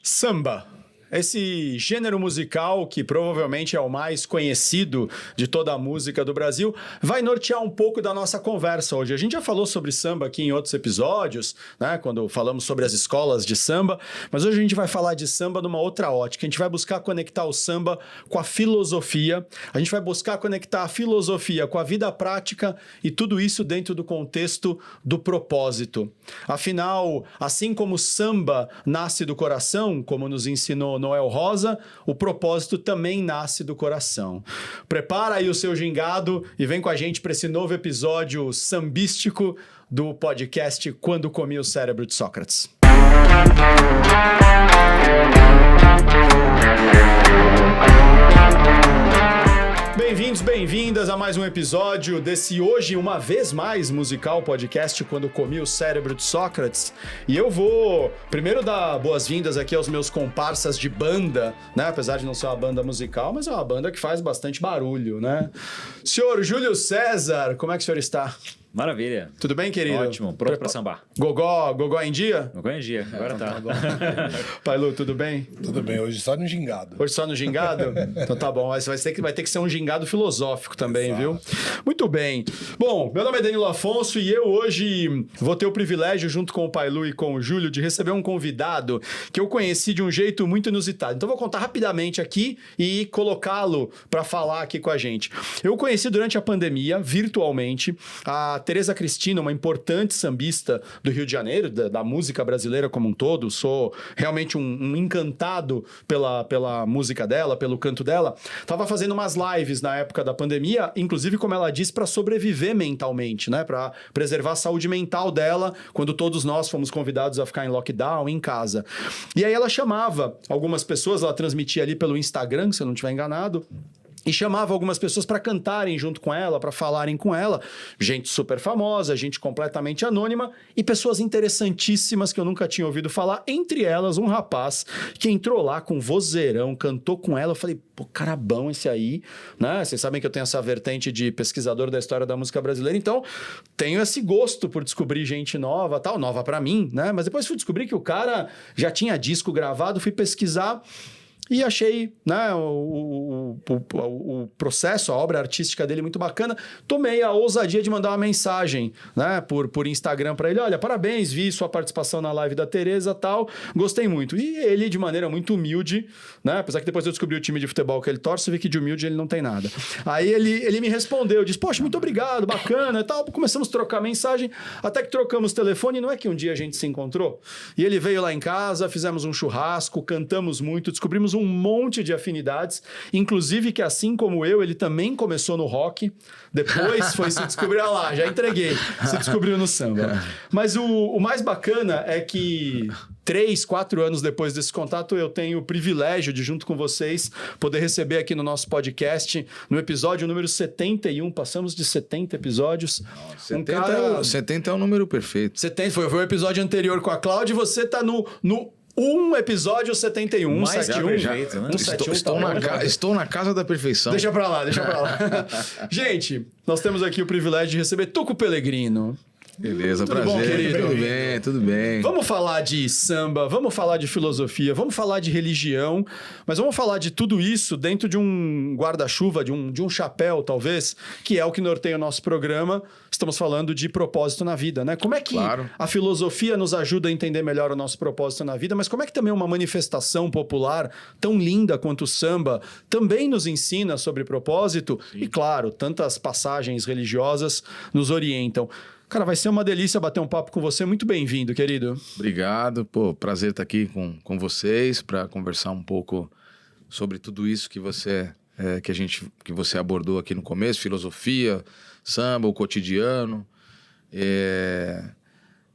Samba. Esse gênero musical, que provavelmente é o mais conhecido de toda a música do Brasil, vai nortear um pouco da nossa conversa hoje. A gente já falou sobre samba aqui em outros episódios, né, quando falamos sobre as escolas de samba, mas hoje a gente vai falar de samba numa outra ótica. A gente vai buscar conectar o samba com a filosofia, a gente vai buscar conectar a filosofia com a vida prática e tudo isso dentro do contexto do propósito. Afinal, assim como o samba nasce do coração, como nos ensinou Noel Rosa, o propósito também nasce do coração. Prepara aí o seu gingado e vem com a gente para esse novo episódio sambístico do podcast Quando Comi o Cérebro de Sócrates. Bem-vindos, bem-vindas a mais um episódio desse hoje, uma vez mais, musical podcast Quando Comi o Cérebro de Sócrates. E eu vou primeiro dar boas-vindas aqui aos meus comparsas de banda, né? Apesar de não ser uma banda musical, mas é uma banda que faz bastante barulho, né? Senhor Júlio César, como é que o senhor está? Maravilha. Tudo bem, querido? Ótimo, pronto pra sambar. Gogó em dia? Gogó em dia, agora tá. Pailu, tudo bem? Tudo bem, hoje só no gingado. Hoje só no gingado? Então tá bom, mas vai ter que ser um gingado filosófico também, exato, viu? Muito bem. Bom, meu nome é Danilo Afonso e eu hoje vou ter o privilégio, junto com o Pailu e com o Júlio, de receber um convidado que eu conheci de um jeito muito inusitado. Então vou contar rapidamente aqui e colocá-lo para falar aqui com a gente. Eu conheci durante a pandemia, virtualmente, a Tereza Cristina, uma importante sambista do Rio de Janeiro, da música brasileira como um todo. Sou realmente um encantado pela música dela, pelo canto dela. Tava fazendo umas lives na época da pandemia, inclusive, como ela disse, para sobreviver mentalmente, né? Para preservar a saúde mental dela, quando todos nós fomos convidados a ficar em lockdown, em casa. E aí ela chamava algumas pessoas, ela transmitia ali pelo Instagram, se eu não estiver enganado, e chamava algumas pessoas para cantarem junto com ela, para falarem com ela. Gente super famosa, gente completamente anônima e pessoas interessantíssimas que eu nunca tinha ouvido falar. Entre elas, um rapaz que entrou lá com vozeirão, cantou com ela. Eu falei, pô, cara bom esse aí, né? Vocês sabem que eu tenho essa vertente de pesquisador da história da música brasileira, então tenho esse gosto por descobrir gente nova, tal, nova para mim, né? Mas depois fui descobrir que o cara já tinha disco gravado, fui pesquisar. E achei, né, o processo, a obra artística dele muito bacana. Tomei a ousadia de mandar uma mensagem, né, por Instagram para ele. Olha, parabéns, vi sua participação na live da Tereza e tal. Gostei muito. E ele, de maneira muito humilde, né, apesar que depois eu descobri o time de futebol que ele torce, eu vi que de humilde ele não tem nada. Aí ele me respondeu, disse, poxa, muito obrigado, bacana e tal. Começamos a trocar mensagem, até que trocamos telefone. Não é que um dia a gente se encontrou? E ele veio lá em casa, fizemos um churrasco, cantamos muito, descobrimos um monte de afinidades, inclusive que assim como eu, ele também começou no rock, depois foi se descobrir, lá, já entreguei, se descobriu no samba. Mas o mais bacana é que 3, 4 anos depois desse contato, eu tenho o privilégio de, junto com vocês, poder receber aqui no nosso podcast, no episódio número 71, passamos de 70 episódios. 70 é o número perfeito. 70, foi o episódio anterior com a Cláudia, e você tá no episódio 71, mais 171. Jeito, né? 171, Estou na casa da perfeição. Deixa pra lá. Gente, nós temos aqui o privilégio de receber Tuco Pelegrino. Beleza, tudo prazer. Bom, querido? Tudo bem. Vamos falar de samba, vamos falar de filosofia, vamos falar de religião, mas vamos falar de tudo isso dentro de um guarda-chuva, de um chapéu, talvez, que é o que norteia o nosso programa. Estamos falando de propósito na vida, né? Como é que a filosofia nos ajuda a entender melhor o nosso propósito na vida, mas como é que também uma manifestação popular tão linda quanto o samba também nos ensina sobre propósito? Sim. E, claro, tantas passagens religiosas nos orientam. Cara, vai ser uma delícia bater um papo com você. Muito bem-vindo, querido. Obrigado. Pô, prazer estar aqui com vocês para conversar um pouco sobre tudo isso que você abordou aqui no começo, filosofia, samba, o cotidiano.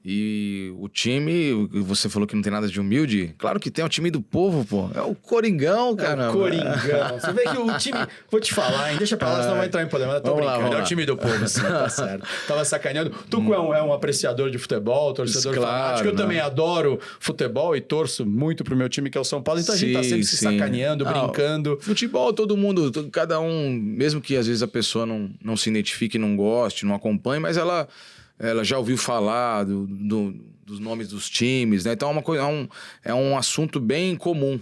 E o time, você falou que não tem nada de humilde. Claro que tem, é o time do povo, pô. É o Coringão, cara. É o Coringão. Você vê que o time... Vou te falar, hein? Deixa pra lá, senão vai entrar em problema. Eu tô brincando. É o time do povo, assim, tá certo. Tava sacaneando. Tuco é um apreciador de futebol, torcedor fanático. Eu também adoro futebol e torço muito pro meu time, que é o São Paulo. Então a gente tá sempre se sacaneando, brincando. Futebol, todo mundo, cada um, mesmo que às vezes a pessoa não se identifique, não goste, não acompanhe, mas ela já ouviu falar do dos nomes dos times, né? Então é uma coisa, é um assunto bem comum.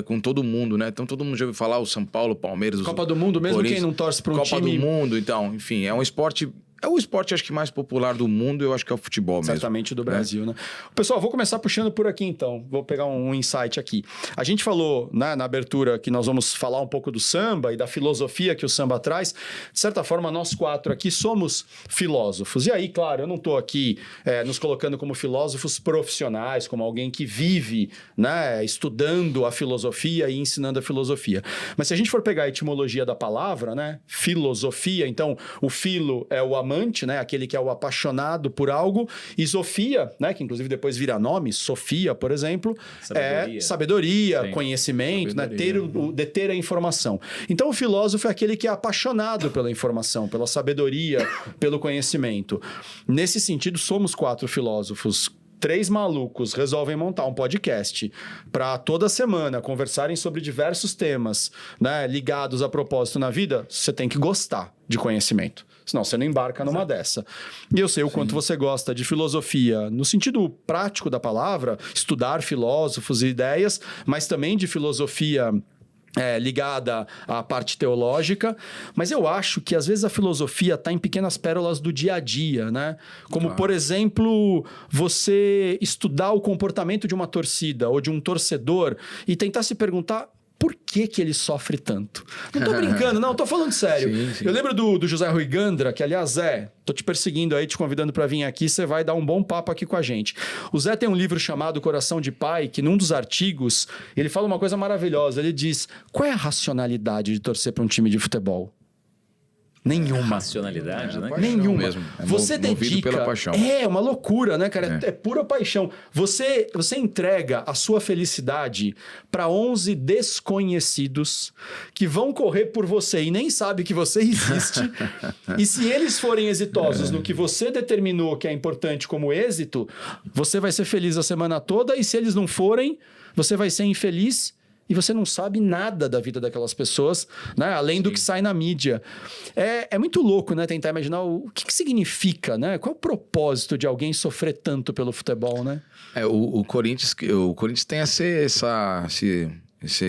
Com todo mundo, né? Então todo mundo já ouviu falar o São Paulo, Palmeiras... Copa do Mundo, mesmo quem não torce para um time... Copa do Mundo, então, enfim, é um esporte... É o esporte, acho que, mais popular do mundo, eu acho que é o futebol mesmo. Certamente do Brasil, né? Pessoal, vou começar puxando por aqui, então. Vou pegar um insight aqui. A gente falou, né, na abertura que nós vamos falar um pouco do samba e da filosofia que o samba traz. De certa forma, nós 4 aqui somos filósofos. E aí, claro, eu não estou aqui nos colocando como filósofos profissionais, como alguém que vive, né, estudando a filosofia e ensinando a filosofia. Mas se a gente for pegar a etimologia da palavra, né, filosofia, então o filo é o amante, né? Aquele que é o apaixonado por algo. E Sofia, né? Que inclusive depois vira nome, Sofia, por exemplo, é sabedoria, conhecimento, sabedoria, né? Deter a informação. Então o filósofo é aquele que é apaixonado pela informação, pela sabedoria, pelo conhecimento. Nesse sentido, somos 4 filósofos. 3 malucos resolvem montar um podcast para toda semana conversarem sobre diversos temas, né, ligados a propósito na vida. Você tem que gostar de conhecimento. Senão você não embarca numa dessa. E eu sei o quanto você gosta de filosofia, no sentido prático da palavra, estudar filósofos e ideias, mas também de filosofia ligada à parte teológica. Mas eu acho que às vezes a filosofia está em pequenas pérolas do dia a dia, né? Como, por exemplo, você estudar o comportamento de uma torcida ou de um torcedor e tentar se perguntar... Por que ele sofre tanto? Não tô brincando, não, tô falando sério. Sim. Eu lembro do José Rui Gandra, que aliás, Zé, tô te perseguindo aí, te convidando para vir aqui, você vai dar um bom papo aqui com a gente. O Zé tem um livro chamado Coração de Pai, que num dos artigos, ele fala uma coisa maravilhosa. Ele diz, qual é a racionalidade de torcer para um time de futebol? Nenhuma. Racionalidade, né? Nenhuma. Mesmo. Você dedica... pela paixão. É uma loucura, né, cara? É pura paixão. Você entrega a sua felicidade para 11 desconhecidos que vão correr por você e nem sabem que você existe. E se eles forem exitosos no que você determinou que é importante como êxito, você vai ser feliz a semana toda. E se eles não forem, você vai ser infeliz. E você não sabe nada da vida daquelas pessoas, né? Além do que sai na mídia. É muito louco, né? Tentar imaginar o que significa, né? Qual é o propósito de alguém sofrer tanto pelo futebol, né? O Corinthians tem esse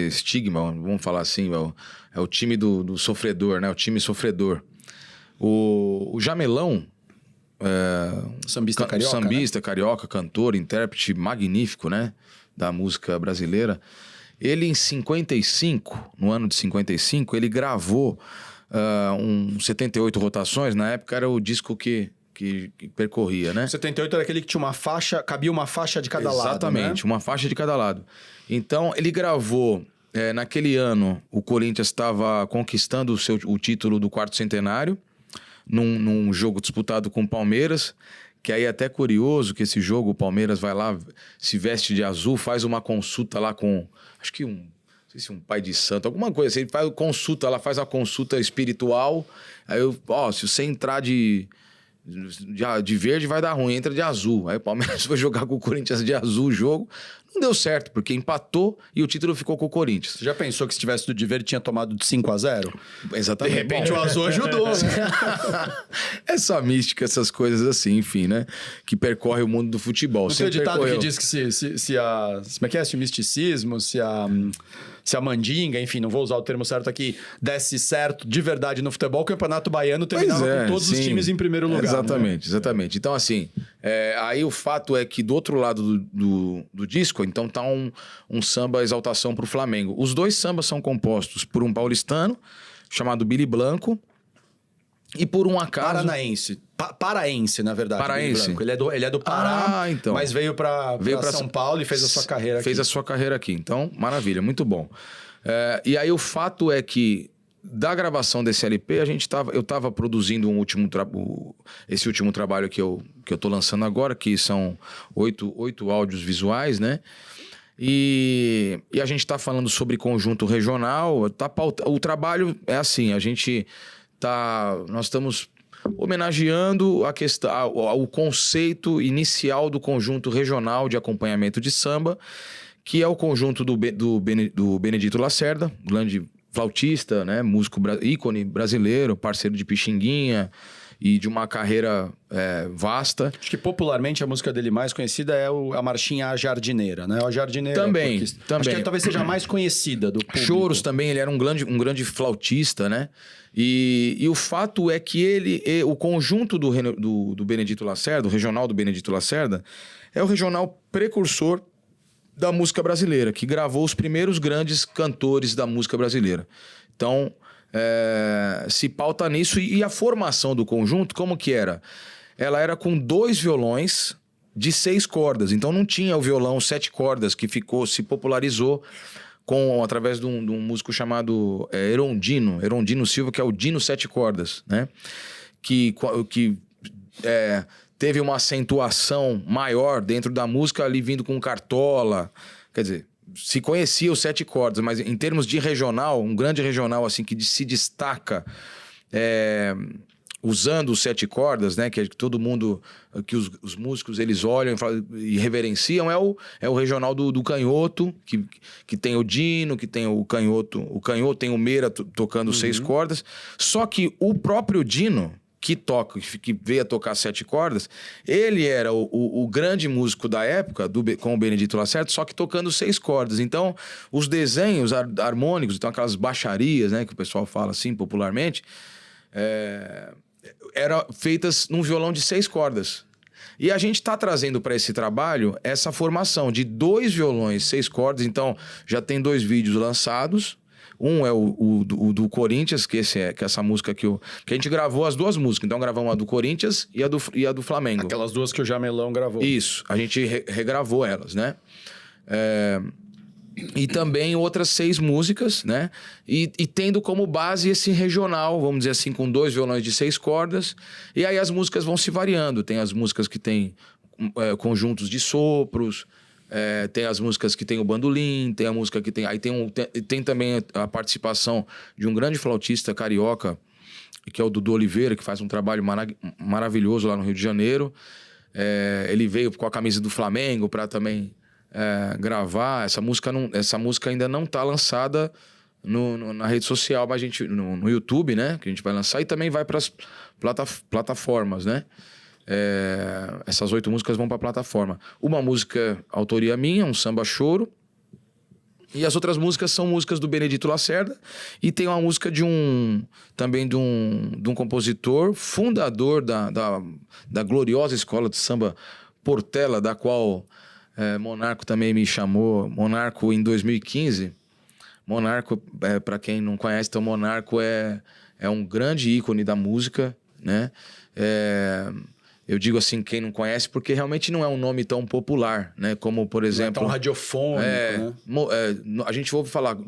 estigma, vamos falar assim, é o time do sofredor, né? O time sofredor. O Jamelão... Sambista carioca, Sambista, né? carioca, cantor, intérprete magnífico, né? Da música brasileira. Ele, em 55, no ano de 55, ele gravou 78 rotações. Na época era o disco que percorria, né? 78 era aquele que tinha uma faixa, cabia uma faixa de cada lado, Exatamente, né? uma faixa de cada lado. Então, ele gravou... naquele ano, o Corinthians estava conquistando o título do 4º centenário, num jogo disputado com o Palmeiras... Que aí é até curioso que esse jogo, o Palmeiras vai lá, se veste de azul, faz uma consulta lá com... Acho que não sei se um pai de santo, alguma coisa assim. Ele faz consulta lá, faz a consulta espiritual. Aí se você entrar de verde vai dar ruim, entra de azul. Aí o Palmeiras foi jogar com o Corinthians de azul o jogo. Não deu certo, porque empatou e o título ficou com o Corinthians. Você já pensou que se tivesse do de verde tinha tomado de 5-0? Exatamente. De repente o azul ajudou, né? Essa mística, essas coisas assim, enfim, né? Que percorre o mundo do futebol. Não tem o ditado que diz que se o misticismo, se a mandinga, enfim, não vou usar o termo certo aqui, desse certo de verdade no futebol, o Campeonato Baiano terminava com todos os times em primeiro lugar. Exatamente, né? Exatamente. Então, assim, aí o fato é que do outro lado do disco, então tá um samba exaltação pro Flamengo. Os dois sambas são compostos por um paulistano chamado Billy Blanco e por um acaso... Paraense, na verdade. Paraense. Ele é do Pará, então. mas veio pra São Paulo e fez a sua carreira aqui. Fez a sua carreira aqui. Então, maravilha, muito bom. E aí o fato é que da gravação desse LP, eu estava produzindo esse último trabalho que eu tô lançando agora, que são 8 áudios visuais, né? E a gente está falando sobre conjunto regional. O trabalho é assim, nós estamos homenageando o conceito inicial do conjunto regional de acompanhamento de samba, que é o conjunto do Benedito Lacerda, grande flautista, né, músico ícone brasileiro, parceiro de Pixinguinha e de uma carreira vasta. Acho que popularmente a música dele mais conhecida é a marchinha A Jardineira, né? A Jardineira. Também. Acho que talvez seja a mais conhecida do público. Choros também, ele era um grande flautista, né? E o fato é que o conjunto do Benedito Lacerda, o regional do Benedito Lacerda, é o regional precursor da música brasileira, que gravou os primeiros grandes cantores da música brasileira. Então, se pauta nisso. E a formação do conjunto, como que era? Ela era com 2 violões de 6 cordas. Então, não tinha o violão 7 cordas, que se popularizou através de um músico chamado Erondino Silva, que é o Dino 7 cordas, né? Que teve uma acentuação maior dentro da música, ali vindo com cartola. Quer dizer, se conhecia os 7 cordas, mas em termos de regional, um grande regional assim que se destaca usando os 7 cordas, né? Que todo mundo, que os músicos eles olham e reverenciam, é o regional do canhoto, que tem o Dino, que tem o canhoto. O canhoto tem o Meira tocando 6 cordas. Só que o próprio Dino, que veio a tocar 7 cordas, ele era o grande músico da época, com o Benedito Lacerda, só que tocando 6 cordas. Então, os desenhos harmônicos, então aquelas baixarias, né, que o pessoal fala assim popularmente, eram feitas num violão de 6 cordas. E a gente está trazendo para esse trabalho essa formação de 2 violões, 6 cordas. Então, já tem 2 vídeos lançados. Um é o do Corinthians, que é essa música que a gente gravou as 2 músicas. Então, gravamos a do Corinthians e a do Flamengo. Aquelas 2 que o Jamelão gravou. Isso, a gente regravou elas, né? E também outras 6 músicas, né? E tendo como base esse regional, vamos dizer assim, com 2 violões de 6 cordas. E aí as músicas vão se variando. Tem as músicas que tem conjuntos de sopros, tem as músicas que tem o bandolim, tem a música que tem... Aí tem também a participação de um grande flautista carioca, que é o Dudu Oliveira, que faz um trabalho maravilhoso lá no Rio de Janeiro. Ele veio com a camisa do Flamengo para também... gravar. Essa música ainda não está lançada na rede social, mas no YouTube, né? Que a gente vai lançar, e também vai para as plataformas, né? Essas 8 músicas vão para a plataforma. Uma música autoria minha, um samba choro, e as outras músicas são músicas do Benedito Lacerda, e tem uma música também de um compositor, fundador da gloriosa escola de samba Portela, da qual Monarco também me chamou. Monarco em 2015. Monarco, para quem não conhece, então Monarco é um grande ícone da música, né? Eu digo assim, quem não conhece, porque realmente não é um nome tão popular, né? Como, por exemplo... Não é tão radiofônico, né? A gente ouve falar,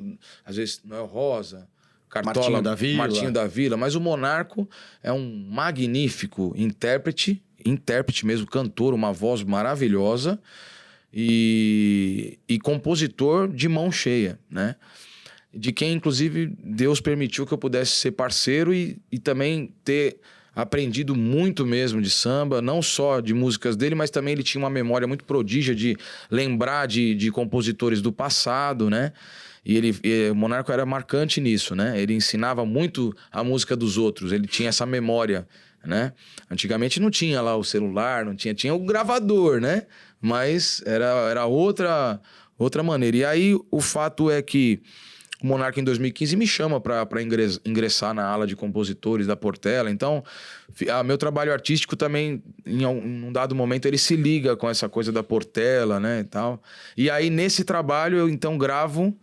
às vezes, Noel Rosa, Cartola, Martinho da Vila, mas o Monarco é um magnífico intérprete mesmo, cantor, uma voz maravilhosa, e compositor de mão cheia, né? De quem, inclusive, Deus permitiu que eu pudesse ser parceiro e também ter aprendido muito mesmo de samba, não só de músicas dele, mas também ele tinha uma memória muito prodígia de lembrar de compositores do passado, né? E o Monarco era marcante nisso, né? Ele ensinava muito a música dos outros, ele tinha essa memória, né? Antigamente não tinha lá o celular, não tinha o gravador, né? Mas era outra maneira. E aí o fato é que o Monarca em 2015 me chama para ingressar na ala de compositores da Portela. Então, meu trabalho artístico também, em um dado momento, ele se liga com essa coisa da Portela, né, e tal. E aí, nesse trabalho, eu então gravo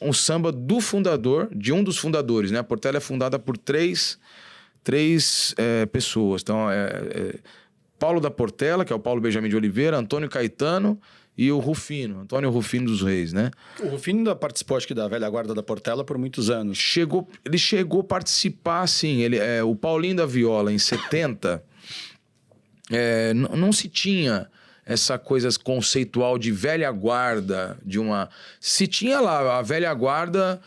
um samba do fundador, de um dos fundadores, né? A Portela é fundada por três pessoas. Então, Paulo da Portela, que é o Paulo Benjamin de Oliveira, Antônio Caetano e o Rufino, Antônio Rufino dos Reis, né? O Rufino ainda participou, acho que, da velha guarda da Portela por muitos anos. Ele chegou a participar, sim. O Paulinho da Viola, em 70, não se tinha essa coisa conceitual de velha guarda, se tinha lá a velha guarda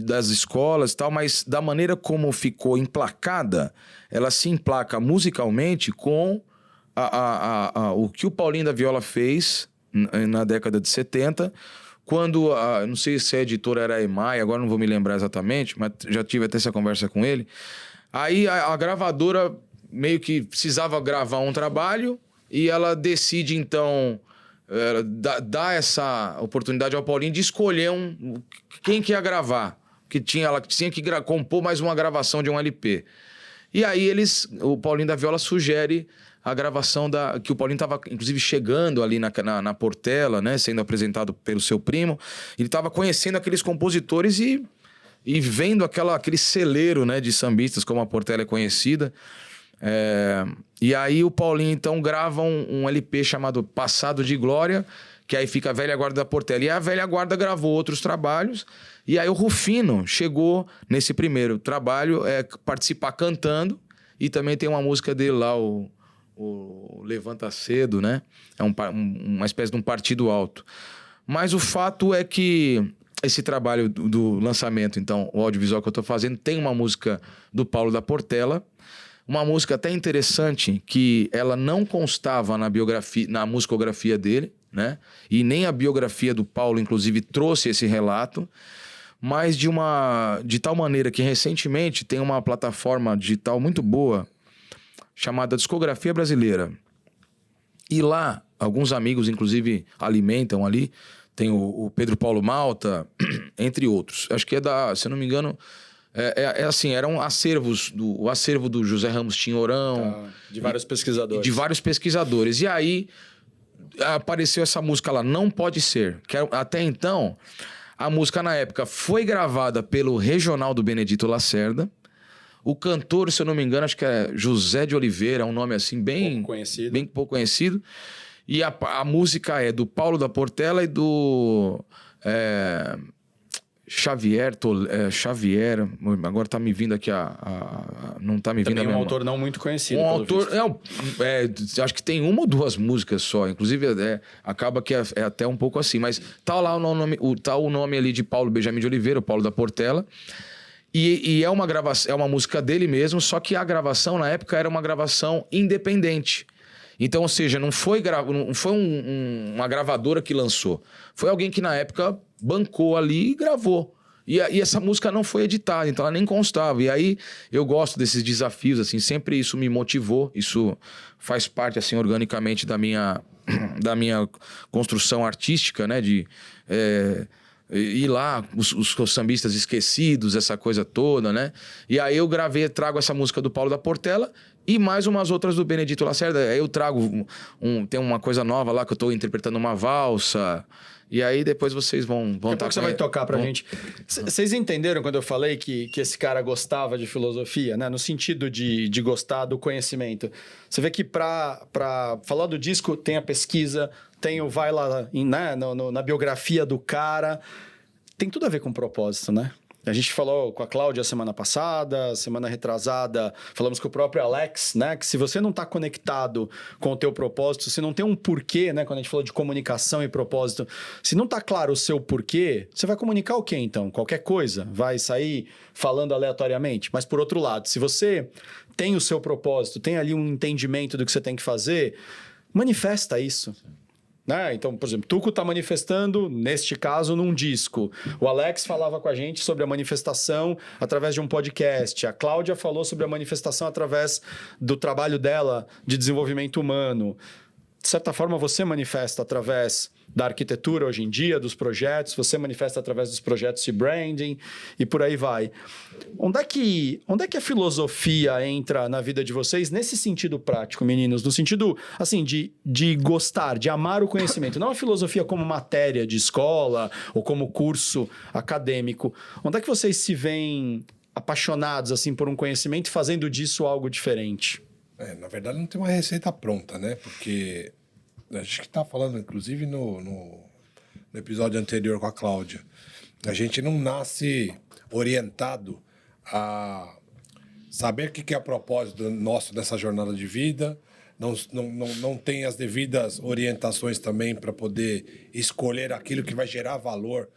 das escolas e tal, mas da maneira como ficou emplacada, ela se emplaca musicalmente com o que o Paulinho da Viola fez na década de 70, quando, não sei se a editora era a EMAI, agora não vou me lembrar exatamente, mas já tive até essa conversa com ele. Aí a gravadora meio que precisava gravar um trabalho e ela decide, então, dar essa oportunidade ao Paulinho de escolher quem que ia gravar. Ela tinha que compor mais uma gravação de um LP. E aí o Paulinho da Viola sugere a gravação que o Paulinho estava, inclusive, chegando ali na Portela, né, sendo apresentado pelo seu primo. Ele estava conhecendo aqueles compositores e vendo aquele celeiro, né, de sambistas, como a Portela é conhecida. E aí o Paulinho, então, grava um LP chamado Passado de Glória, que aí fica a Velha Guarda da Portela. E a Velha Guarda gravou outros trabalhos. E aí o Rufino chegou nesse primeiro trabalho participar cantando. E também tem uma música dele lá, o Levanta Cedo, né? É uma espécie de um partido alto. Mas o fato é que esse trabalho do lançamento, então, o audiovisual que eu estou fazendo, tem uma música do Paulo da Portela, uma música até interessante, que ela não constava na musicografia dele, né? E nem a biografia do Paulo, inclusive, trouxe esse relato, mas de tal maneira que recentemente tem uma plataforma digital muito boa, chamada Discografia Brasileira. E lá, alguns amigos, inclusive, alimentam ali. Tem o Pedro Paulo Malta, entre outros. Acho que se eu não me engano, assim, eram acervos, o acervo do José Ramos Tinhorão. De vários pesquisadores. De vários pesquisadores. E aí, apareceu essa música lá, Não Pode Ser. Que até então, a música, na época, foi gravada pelo Regional do Benedito Lacerda. O cantor, se eu não me engano, acho que é José de Oliveira, um nome assim bem pouco conhecido. E a música é do Paulo da Portela e do Xavier, agora tá me vindo aqui não tá me vindo também a um autor não muito conhecido. Um autor, acho que tem uma ou duas músicas só, inclusive acaba que é até um pouco assim, mas tá lá o nome ali de Paulo Benjamin de Oliveira, o Paulo da Portela. E é uma gravação, é uma música dele mesmo, só que a gravação na época era uma gravação independente. Então, ou seja, não foi uma gravadora que lançou. Foi alguém que na época bancou ali e gravou. E essa música não foi editada, então ela nem constava. E aí eu gosto desses desafios, assim, sempre isso me motivou. Isso faz parte, assim, organicamente da minha construção artística, né? E lá, os sambistas esquecidos, essa coisa toda, né? E aí eu trago essa música do Paulo da Portela e mais umas outras do Benedito Lacerda. Aí eu trago, tem uma coisa nova lá que eu tô interpretando uma valsa. E aí depois vocês vão Daqui a pouco você vai tocar pra gente. Vocês entenderam quando eu falei que esse cara gostava de filosofia, né? No sentido de gostar do conhecimento. Você vê que pra falar do disco tem a pesquisa, vai lá, né, na biografia do cara. Tem tudo a ver com propósito, né? A gente falou com a Cláudia semana passada, semana retrasada, falamos com o próprio Alex, né? Que se você não está conectado com o teu propósito, se não tem um porquê, né? Quando a gente falou de comunicação e propósito, se não está claro o seu porquê, você vai comunicar o quê, então? Qualquer coisa? Vai sair falando aleatoriamente? Mas, por outro lado, se você tem o seu propósito, tem ali um entendimento do que você tem que fazer, manifesta isso. Né? Então, por exemplo, Tuco está manifestando, neste caso, num disco. O Alex falava com a gente sobre a manifestação através de um podcast. A Cláudia falou sobre a manifestação através do trabalho dela de desenvolvimento humano. De certa forma, você manifesta através da arquitetura hoje em dia, dos projetos, você manifesta através dos projetos de branding e por aí vai. Onde é que a filosofia entra na vida de vocês nesse sentido prático, meninos? No sentido, assim, de gostar, de amar o conhecimento. Não a filosofia como matéria de escola ou como curso acadêmico. Onde é que vocês se veem apaixonados, assim, por um conhecimento e fazendo disso algo diferente? Na verdade, não tem uma receita pronta, né? Porque a gente que está falando, inclusive, no episódio anterior com a Cláudia, a gente não nasce orientado a saber o que é a propósito nosso dessa jornada de vida, não tem as devidas orientações também para poder escolher aquilo que vai gerar valor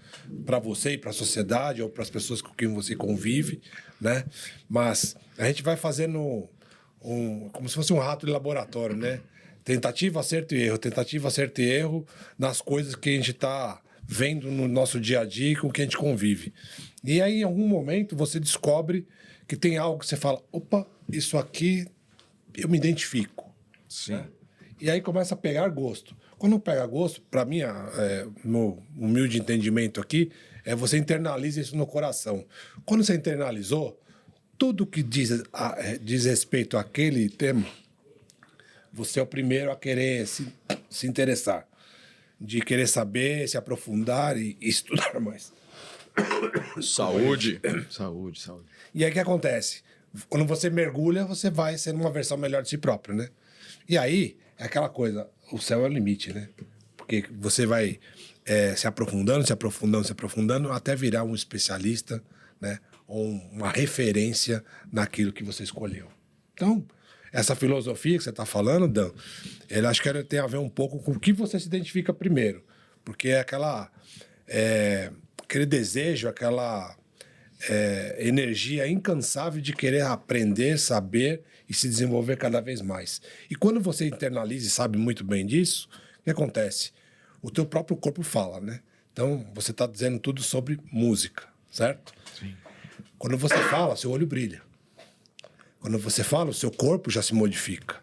para você e para a sociedade ou para as pessoas com quem você convive, né? Mas a gente vai fazendo como se fosse um rato de laboratório, né? Tentativa, acerto e erro nas coisas que a gente está vendo no nosso dia a dia e com que a gente convive. E aí, em algum momento, você descobre que tem algo que você fala, opa, isso aqui eu me identifico. Sim. Né? E aí começa a pegar gosto. Quando pega gosto, para mim, meu humilde entendimento aqui, você internaliza isso no coração. Quando você internalizou, tudo que diz respeito àquele tema, você é o primeiro a querer se interessar. De querer saber, se aprofundar e estudar mais. Saúde. Saúde. E aí o que acontece? Quando você mergulha, você vai sendo uma versão melhor de si próprio, né? E aí, é aquela coisa, o céu é o limite, né? Porque você vai se aprofundando, até virar um especialista, né? Ou uma referência naquilo que você escolheu. Então, essa filosofia que você está falando, Dan, eu acho que tem a ver um pouco com o que você se identifica primeiro. Porque é aquele desejo, aquela energia incansável de querer aprender, saber e se desenvolver cada vez mais. E quando você internaliza e sabe muito bem disso, o que acontece? O teu próprio corpo fala, né? Então, você está dizendo tudo sobre música, certo? Sim. Quando você fala, seu olho brilha. Quando você fala, o seu corpo já se modifica.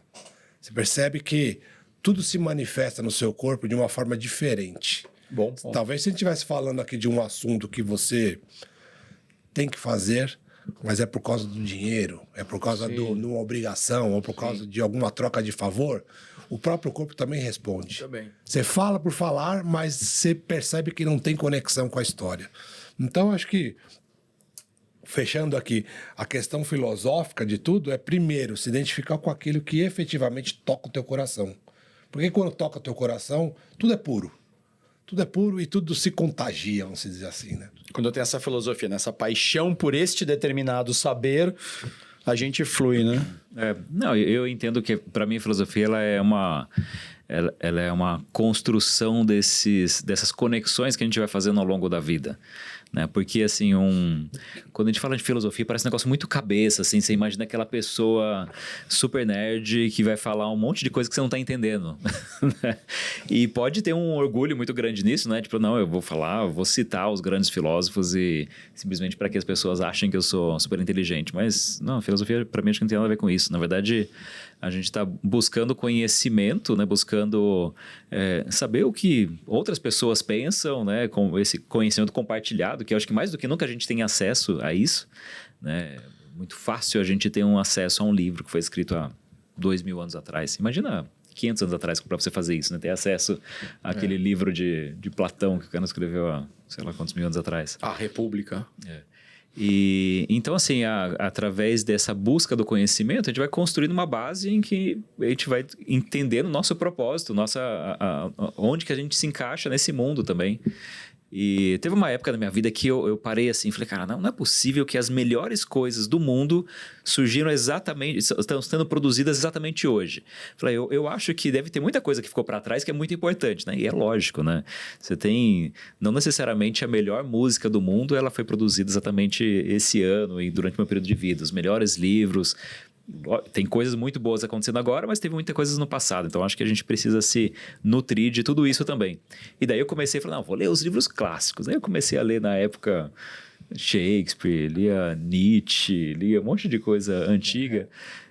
Você percebe que tudo se manifesta no seu corpo de uma forma diferente. Bom. Talvez se a gente estivesse falando aqui de um assunto que você tem que fazer, mas é por causa do dinheiro, é por causa de uma obrigação, ou por causa de alguma troca de favor, o próprio corpo também responde. Também. Você fala por falar, mas você percebe que não tem conexão com a história. Então, acho que, fechando aqui, a questão filosófica de tudo é, primeiro, se identificar com aquilo que efetivamente toca o teu coração. Porque quando toca o teu coração, tudo é puro. Tudo é puro e tudo se contagia, vamos dizer assim, né? Quando eu tenho essa filosofia, né? Essa paixão por este determinado saber, a gente flui, né? Não, eu entendo que, para mim, a filosofia ela é uma construção dessas conexões que a gente vai fazendo ao longo da vida. Né? Porque, assim, quando a gente fala de filosofia, parece um negócio muito cabeça, assim. Você imagina aquela pessoa super nerd que vai falar um monte de coisa que você não está entendendo. E pode ter um orgulho muito grande nisso, né? Tipo, não, eu vou citar os grandes filósofos e simplesmente para que as pessoas achem que eu sou super inteligente. Mas, não, a filosofia, para mim, acho que não tem nada a ver com isso. Na verdade, a gente está buscando conhecimento, né? Buscando saber o que outras pessoas pensam, né? Com esse conhecimento compartilhado, que eu acho que mais do que nunca a gente tem acesso a isso, né? Muito fácil a gente ter um acesso a um livro que foi escrito há 2000 anos atrás. Imagina 500 anos atrás para você fazer isso, né? Ter acesso àquele livro de Platão que o cara escreveu há sei lá quantos mil anos atrás. A República. E então, assim, através dessa busca do conhecimento, a gente vai construindo uma base em que a gente vai entendendo o nosso propósito, onde que a gente se encaixa nesse mundo também. E teve uma época da minha vida que eu parei assim, falei, cara, não é possível que as melhores coisas do mundo surgiram estão sendo produzidas exatamente hoje. Falei, eu acho que deve ter muita coisa que ficou para trás que é muito importante, né? E é lógico, né? Você tem, não necessariamente a melhor música do mundo, ela foi produzida exatamente esse ano e durante o meu período de vida. Os melhores livros... Tem coisas muito boas acontecendo agora, mas teve muitas coisas no passado. Então, acho que a gente precisa se nutrir de tudo isso também. E daí eu comecei a falar, não, vou ler os livros clássicos. Aí eu comecei a ler, na época, Shakespeare, lia Nietzsche, lia um monte de coisa antiga.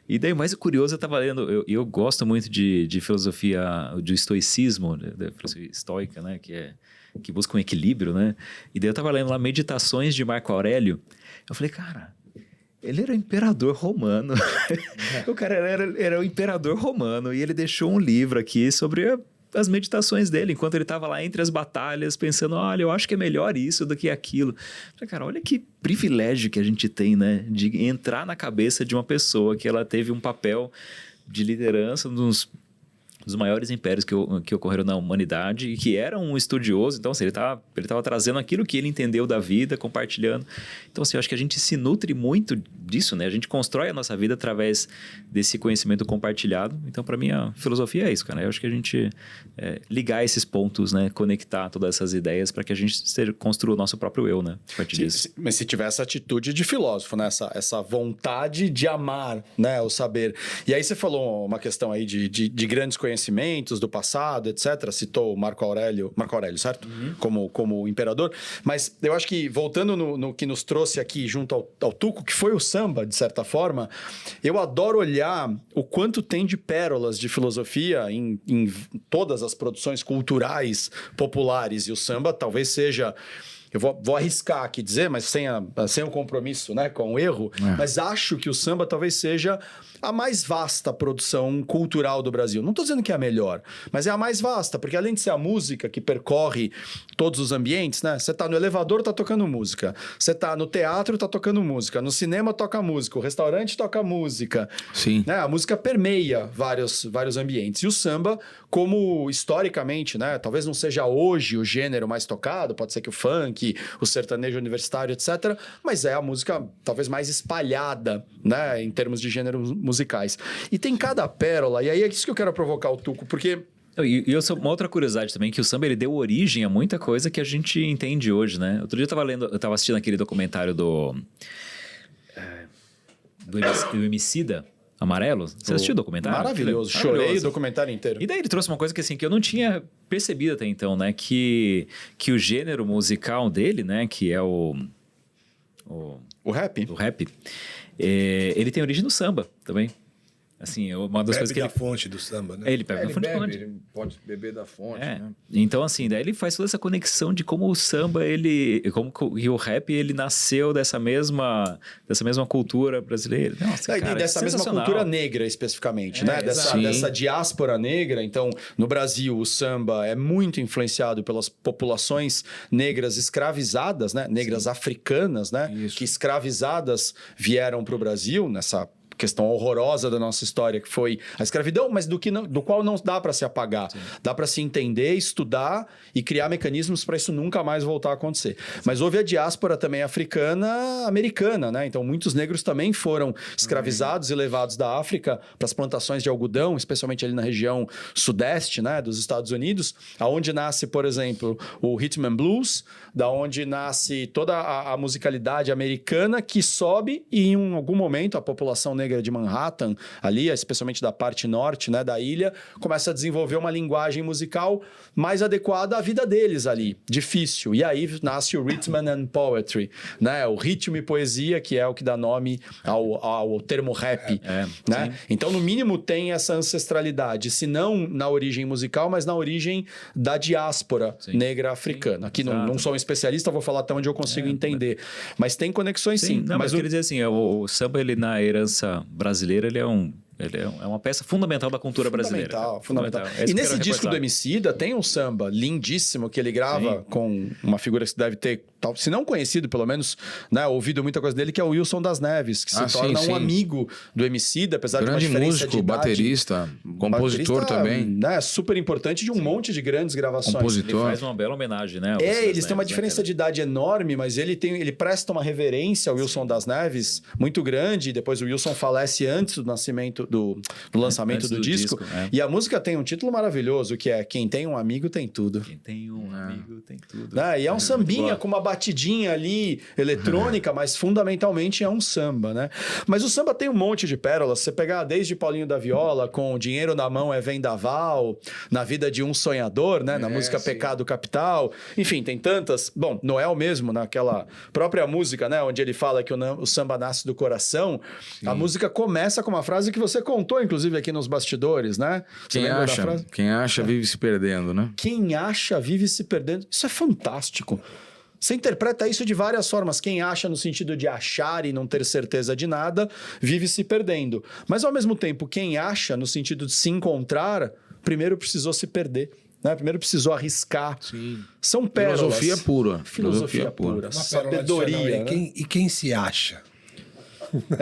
E daí, o mais curioso, eu estava lendo... Eu gosto muito de filosofia, de estoicismo, da filosofia estoica, né? Que busca um equilíbrio, né? E daí eu estava lendo lá Meditações de Marco Aurélio. Eu falei, cara... Ele era o imperador romano. O cara era o imperador romano e ele deixou um livro aqui sobre as meditações dele, enquanto ele estava lá entre as batalhas, pensando, olha, eu acho que é melhor isso do que aquilo. Falei, cara, olha que privilégio que a gente tem, né? De entrar na cabeça de uma pessoa que ela teve um papel de liderança dos maiores impérios que ocorreram na humanidade e que era um estudioso. Então, assim, ele estava trazendo aquilo que ele entendeu da vida, compartilhando. Então, assim, eu acho que a gente se nutre muito disso, né? A gente constrói a nossa vida através desse conhecimento compartilhado. Então, para mim, a filosofia é isso, cara. Eu acho que a gente ligar esses pontos, né? Conectar todas essas ideias para que a gente construa o nosso próprio eu, né? A partir disso. Mas se tiver essa atitude de filósofo, né? Essa vontade de amar, né? O saber. E aí você falou uma questão aí de grandes conhecimentos conhecimentos do passado, etc. Citou Marco Aurélio, certo? Como imperador. Mas eu acho que, voltando no que nos trouxe aqui junto ao Tuco, que foi o samba, de certa forma, eu adoro olhar o quanto tem de pérolas de filosofia em todas as produções culturais populares. E o samba talvez seja... Eu vou arriscar aqui dizer, mas sem o compromisso, né, com o erro, mas acho que o samba talvez seja a mais vasta produção cultural do Brasil. Não estou dizendo que é a melhor, mas é a mais vasta, porque além de ser a música que percorre todos os ambientes, né? Você está no elevador, tá tocando música. Você está no teatro, tá tocando música. No cinema, toca música. O restaurante toca música. Sim. Né? A música permeia vários ambientes. E o samba, como historicamente, né? Talvez não seja hoje o gênero mais tocado, pode ser que o funk, o sertanejo universitário, etc. Mas é a música talvez mais espalhada, né? Em termos de gêneros musicais. E tem cada pérola, e aí é isso que eu quero provocar o Tuco, porque... E uma outra curiosidade também, que o samba ele deu origem a muita coisa que a gente entende hoje, né? Outro dia eu tava assistindo aquele documentário do Emicida, Amarelo. Você assistiu o documentário? Maravilhoso. Chorei o documentário inteiro. E daí ele trouxe uma coisa que, assim, que eu não tinha percebido até então, né? Que o gênero musical dele, né? Que é o rap? O rap. Ele tem origem no samba também. Assim, uma das coisas que ele... da fonte do samba, né? Ele bebe da fonte. Ele pode beber da fonte, né? Então, assim, daí ele faz toda essa conexão de como o samba, e o rap, ele nasceu dessa mesma cultura brasileira. Nossa, cara, e dessa mesma cultura negra, especificamente, né? Dessa diáspora negra. Então, no Brasil, o samba é muito influenciado pelas populações negras escravizadas, né? Negras africanas, né? Isso. Que escravizadas vieram para o Brasil nessa questão horrorosa da nossa história, que foi a escravidão, mas do qual não dá para se apagar. Sim. Dá para se entender, estudar e criar mecanismos para isso nunca mais voltar a acontecer. Mas houve a diáspora também africana, americana, né? Então, muitos negros também foram escravizados e levados da África para as plantações de algodão, especialmente ali na região sudeste, né, dos Estados Unidos, aonde nasce, por exemplo, o Rhythm and Blues, da onde nasce toda a musicalidade americana que sobe e em algum momento a população negra de Manhattan, ali, especialmente da parte norte, né, da ilha, começa a desenvolver uma linguagem musical mais adequada à vida deles ali, difícil. E aí nasce o Rhythm and Poetry, né, o ritmo e poesia, que é o que dá nome ao termo rap, né? Então, no mínimo, tem essa ancestralidade, se não na origem musical, mas na origem da diáspora negra africana. Aqui não sou um especialista, vou falar até onde eu consigo entender. Mas tem conexões, sim. Não, mas eu queria dizer assim, o samba, ele na herança brasileira, ele é uma peça fundamental da cultura brasileira. Fundamental. E nesse disco do Emicida tem um samba lindíssimo que ele grava com uma figura que deve ter, se não conhecido, pelo menos, né, ouvido muita coisa dele, que é o Wilson das Neves, que se torna um amigo do Emicida, apesar grande de uma diferença músico, de idade. baterista, compositor também. Né, super importante de um monte de grandes gravações. Compositor. Ele faz uma bela homenagem, né? Eles têm uma diferença de idade enorme, mas ele presta uma reverência ao Wilson das Neves muito grande, e depois o Wilson falece antes do nascimento do lançamento do disco. E a música tem um título maravilhoso, que é Quem tem um amigo tem tudo. Quem tem um amigo tem tudo. E é um sambinha com uma batidinha ali eletrônica, mas fundamentalmente é um samba, né? Mas o samba tem um monte de pérolas. Você pegar desde Paulinho da Viola, com Dinheiro na Mão é Vendaval, Na Vida de um Sonhador, né? Na música Pecado Capital. Enfim, tem tantas. Bom, Noel mesmo, naquela própria música, né? Onde ele fala que o samba nasce do coração. Sim. A música começa com uma frase que você contou, inclusive, aqui nos bastidores, né? Quem acha vive se perdendo, né? Quem acha vive se perdendo. Isso é fantástico. Você interpreta isso de várias formas. Quem acha no sentido de achar e não ter certeza de nada, vive se perdendo. Mas, ao mesmo tempo, quem acha no sentido de se encontrar, primeiro precisou se perder. Né? Primeiro precisou arriscar. Sim. São pérolas. Filosofia pura. Filosofia pura. Sabedoria. Né? E quem se acha?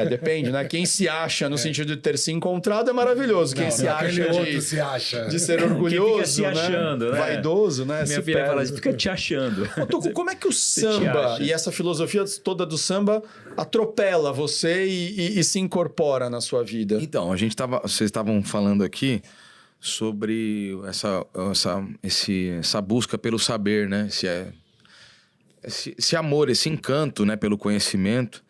Depende, né? Quem se acha no sentido de ter se encontrado é maravilhoso. Quem se acha de ser orgulhoso, fica se achando, né? Vaidoso, né? Minha filha fala assim, fica te achando. Tuco, como é que o samba e essa filosofia toda do samba atropela você e se incorpora na sua vida? Então, vocês estavam falando aqui sobre essa busca pelo saber, né? Esse amor, esse encanto, né? Pelo conhecimento.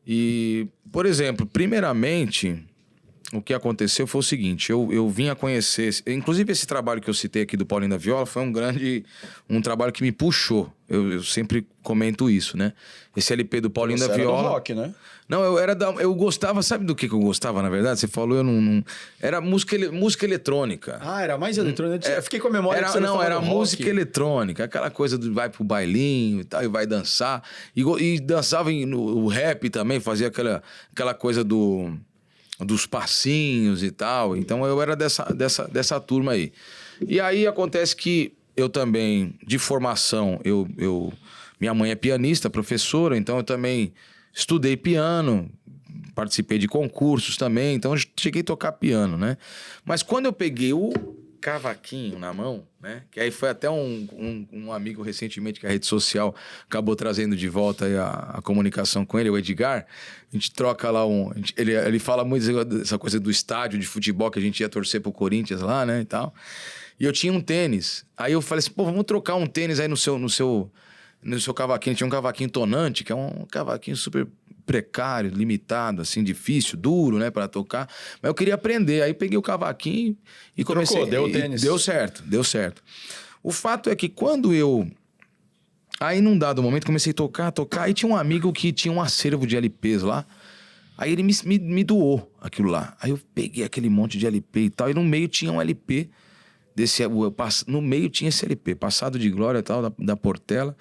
E, por exemplo, primeiramente, o que aconteceu foi o seguinte, eu vim a conhecer... Inclusive, esse trabalho que eu citei aqui do Paulinho da Viola foi um trabalho que me puxou. Eu sempre comento isso, né? Esse LP do Paulinho da Viola... Era do rock, né? Não, eu gostava... Sabe do que eu gostava, na verdade? Você falou, eu não... Era música eletrônica. Ah, era mais eletrônica. Eu fiquei com a memória que você não era rock. música eletrônica. Aquela coisa do vai pro bailinho e tal, e vai dançar. E dançava o rap também, fazia aquela coisa dos passinhos e tal. Então, eu era dessa turma aí. E aí, acontece que eu também, de formação, minha mãe é pianista, professora, então eu também estudei piano, participei de concursos também, então eu cheguei a tocar piano, né? Mas quando eu peguei o cavaquinho na mão, né? Que aí foi até um amigo recentemente que a rede social acabou trazendo de volta aí a comunicação com ele, o Edgar. A gente troca lá ele fala muito dessa coisa do estádio de futebol que a gente ia torcer pro Corinthians lá, né? E tal. E eu tinha um tênis. Aí eu falei assim, pô, vamos trocar um tênis aí no seu cavaquinho. Tinha um cavaquinho tonante, que é um cavaquinho super precário, limitado, assim, difícil, duro, né, para tocar. Mas eu queria aprender. Aí peguei o cavaquinho e comecei... Trocou, deu o tênis. Deu certo. O fato é que quando eu... Aí, num dado momento, comecei a tocar. Aí tinha um amigo que tinha um acervo de LPs lá. Aí ele me doou aquilo lá. Aí eu peguei aquele monte de LP e tal. E no meio tinha um LP... no meio tinha esse LP, Passado de Glória e tal, da Portela.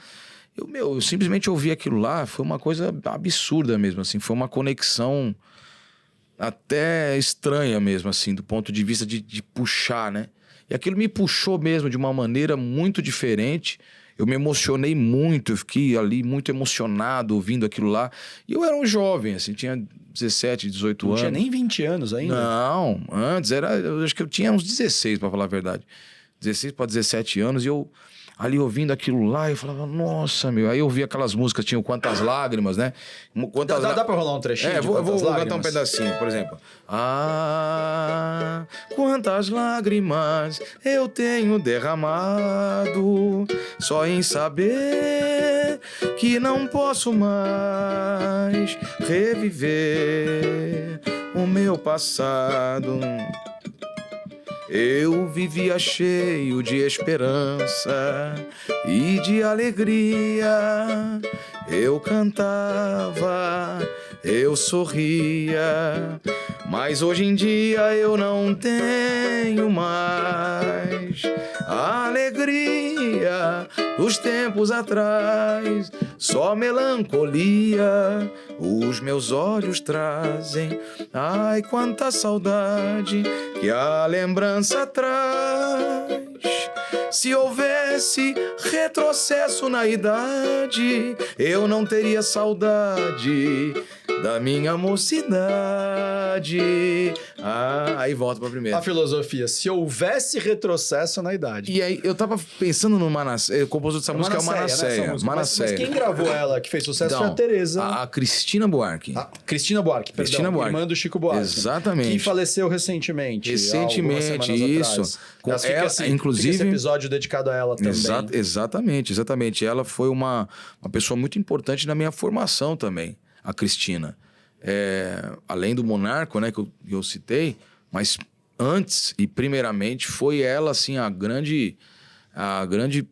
Eu simplesmente ouvi aquilo lá, foi uma coisa absurda mesmo, assim. Foi uma conexão até estranha mesmo, assim, do ponto de vista de puxar, né? E aquilo me puxou mesmo de uma maneira muito diferente. Eu me emocionei muito, eu fiquei ali muito emocionado ouvindo aquilo lá. E eu era um jovem, assim, tinha 17, 18 anos. Não tinha nem 20 anos ainda? Não, antes eu acho que eu tinha uns 16, pra falar a verdade. 16 para 17 anos, e eu ali ouvindo aquilo lá, eu falava, nossa, meu. Aí eu ouvia aquelas músicas, tinham Quantas Lágrimas, né? Dá pra rolar um trechinho? Vou cantar um pedacinho, por exemplo. Ah, quantas lágrimas eu tenho derramado, só em saber que não posso mais reviver o meu passado. Eu vivia cheio de esperança e de alegria. Eu cantava, eu sorria, mas hoje em dia eu não tenho mais a alegria dos tempos atrás. Só melancolia os meus olhos trazem. Ai, quanta saudade que a lembrança traz. Se houvesse retrocesso na idade, eu não teria saudade da minha mocidade. Aí volta pra primeira. A filosofia, se houvesse retrocesso na idade. E aí, eu tava pensando no Manassés. O compositor dessa música é o Manassés. Né, mas quem gravou ela, que fez sucesso, foi a Tereza. A Cristina Buarque. Cristina Buarque, perdão. Irmã do Chico Buarque. Exatamente. Que faleceu recentemente. Recentemente, isso. Com ela, assim, inclusive, esse episódio dedicado a ela também. Exatamente. Ela foi uma pessoa muito importante na minha formação também, a Cristina. Além do Monarco, né, que eu citei, mas antes e primeiramente foi ela, assim, a grande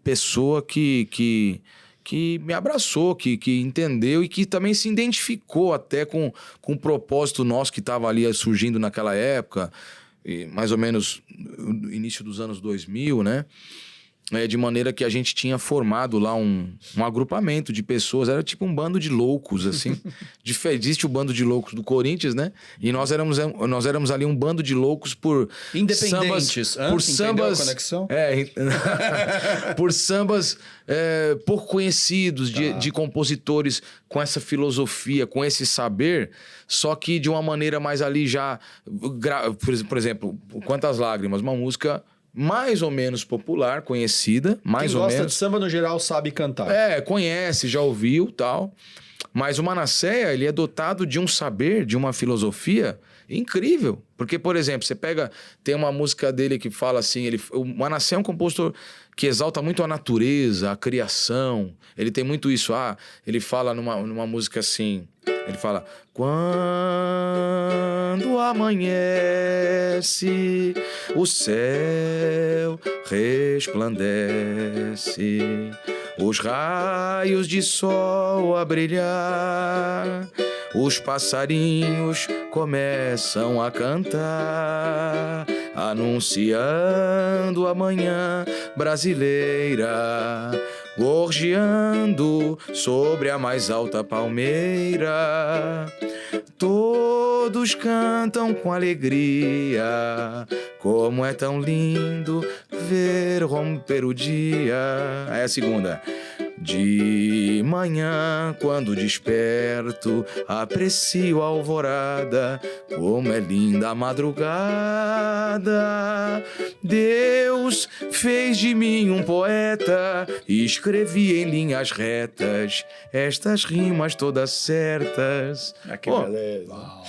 pessoa que me abraçou, que entendeu e que também se identificou até com o propósito nosso que estava ali surgindo naquela época, mais ou menos no início dos anos 2000, né? De maneira que a gente tinha formado lá um agrupamento de pessoas, era tipo um bando de loucos, assim. Existe o bando de loucos do Corinthians, né? E nós éramos ali um bando de loucos por independentes, por sambas, a conexão? Por sambas pouco conhecidos de compositores com essa filosofia, com esse saber, só que de uma maneira mais ali já... Por exemplo, Quantas Lágrimas, uma música... mais ou menos popular, conhecida, mais ou menos. Quem gosta de samba, no geral, sabe cantar. Conhece, já ouviu, tal. Mas o Manassés, ele é dotado de um saber, de uma filosofia incrível. Porque, por exemplo, você tem uma música dele que fala assim, o Manassés é um compositor que exalta muito a natureza, a criação. Ele tem muito isso. Ele fala numa música assim, ele fala: quando amanhece, o céu resplandece, os raios de sol a brilhar, os passarinhos começam a cantar, anunciando a manhã brasileira, gorjeando sobre a mais alta palmeira. Todos cantam com alegria, como é tão lindo ver romper o dia. Aí a segunda: de manhã, quando desperto, aprecio a alvorada, como é linda a madrugada. Deus fez de mim um poeta, escrevi em linhas retas estas rimas todas certas. Que beleza.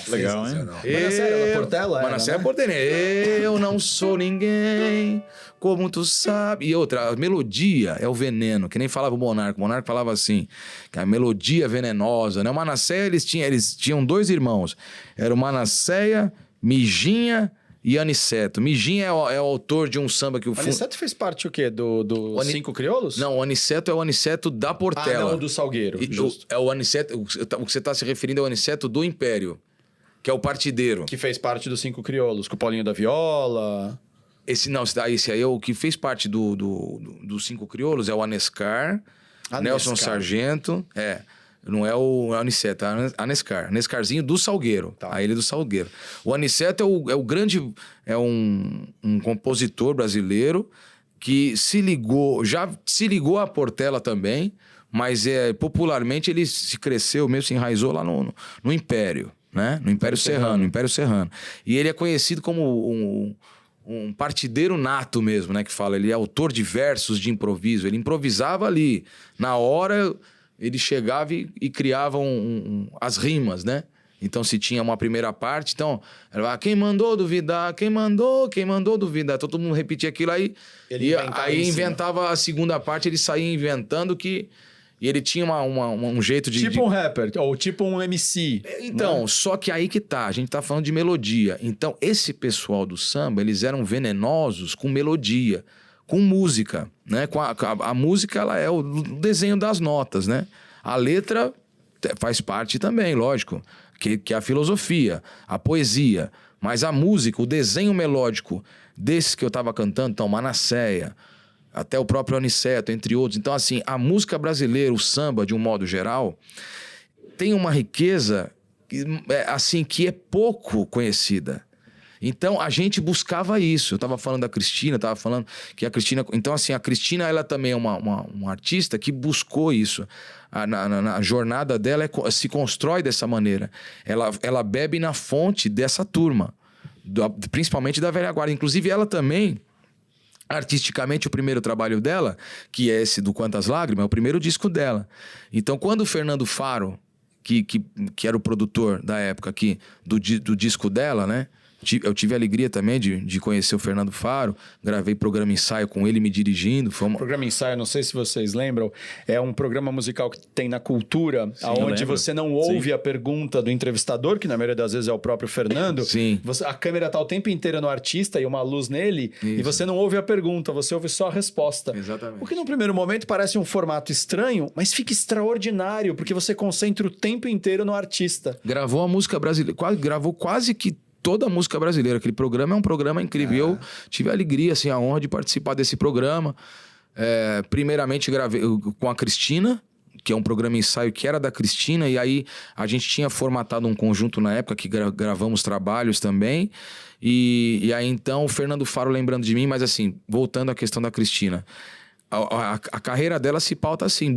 Legal, hein? Manassés Portela, Manassés Portela. Eu não sou ninguém, como tu sabe. E outra, a melodia é o veneno, que nem falava o Monarca. O Monarca falava assim, que a melodia venenosa, né? O Manassés, eles tinham 2 irmãos. Era o Manasséia, Mijinha e Aniceto. Mijinha é o autor de um samba que o... Aniceto fez parte o quê? Do Cinco Crioulos? Não, o Aniceto é o Aniceto da Portela. Não, do Salgueiro. É o Aniceto... O que você está se referindo é o Aniceto do Império, que é o partideiro. Que fez parte dos Cinco Crioulos, com o Paulinho da Viola... Esse aí é o que fez parte dos Cinco Crioulos, é o Anescar, Nelson Sargento, não é o Aniceto, é Anescar. Anescarzinho do Salgueiro, a Ilha do Salgueiro. O Aniceto é o grande, é um compositor brasileiro que já se ligou à Portela também, mas popularmente ele se cresceu mesmo, se enraizou lá no Império, né? No Império Serrano. E ele é conhecido como um partideiro nato mesmo, né? Que fala, ele é autor de versos de improviso. Ele improvisava ali. Na hora, ele chegava e criava as rimas, né? Então, se tinha uma primeira parte, então... Era, quem mandou duvidar? Quem mandou duvidar? Todo mundo repetia aquilo aí. Aí inventava a segunda parte, ele saía inventando que... E ele tinha um jeito de... Tipo um rapper, ou tipo um MC. Então, né? Só que aí que tá. A gente tá falando de melodia. Então, esse pessoal do samba, eles eram venenosos com melodia, com música, né? A música, ela é o desenho das notas, né? A letra faz parte também, lógico, que é a filosofia, a poesia. Mas a música, o desenho melódico desses que eu tava cantando, então, Manasséia, até o próprio Aniceto, entre outros. Então, assim, a música brasileira, o samba, de um modo geral, tem uma riqueza, assim, que é pouco conhecida. Então, a gente buscava isso. Eu estava falando da Cristina, estava falando que a Cristina... Então, assim, a Cristina, ela também é uma artista que buscou isso. Na jornada dela, se constrói dessa maneira. Ela bebe na fonte dessa turma, principalmente da velha guarda. Inclusive, ela também... Artisticamente, o primeiro trabalho dela, que é esse do Quantas Lágrimas, é o primeiro disco dela. Então, quando o Fernando Faro, que era o produtor da época aqui, do disco dela, né? Eu tive a alegria também de conhecer o Fernando Faro, gravei programa ensaio com ele me dirigindo. Programa ensaio, não sei se vocês lembram, é um programa musical que tem na Cultura, onde você não ouve a pergunta do entrevistador, que na maioria das vezes é o próprio Fernando. Sim. A câmera tá o tempo inteiro no artista e uma luz nele, Isso. e você não ouve a pergunta, você ouve só a resposta. Exatamente. O que no primeiro momento parece um formato estranho, mas fica extraordinário, porque você concentra o tempo inteiro no artista. Gravou a música brasileira, gravou quase que toda a música brasileira. Aquele programa é um programa incrível. Eu tive a alegria, assim, a honra de participar desse programa. Primeiramente gravei com a Cristina, que é um programa ensaio que era da Cristina, e aí a gente tinha formatado um conjunto na época que gravamos trabalhos também. E aí então o Fernando Faro lembrando de mim, mas assim, voltando à questão da Cristina. A carreira dela se pauta assim,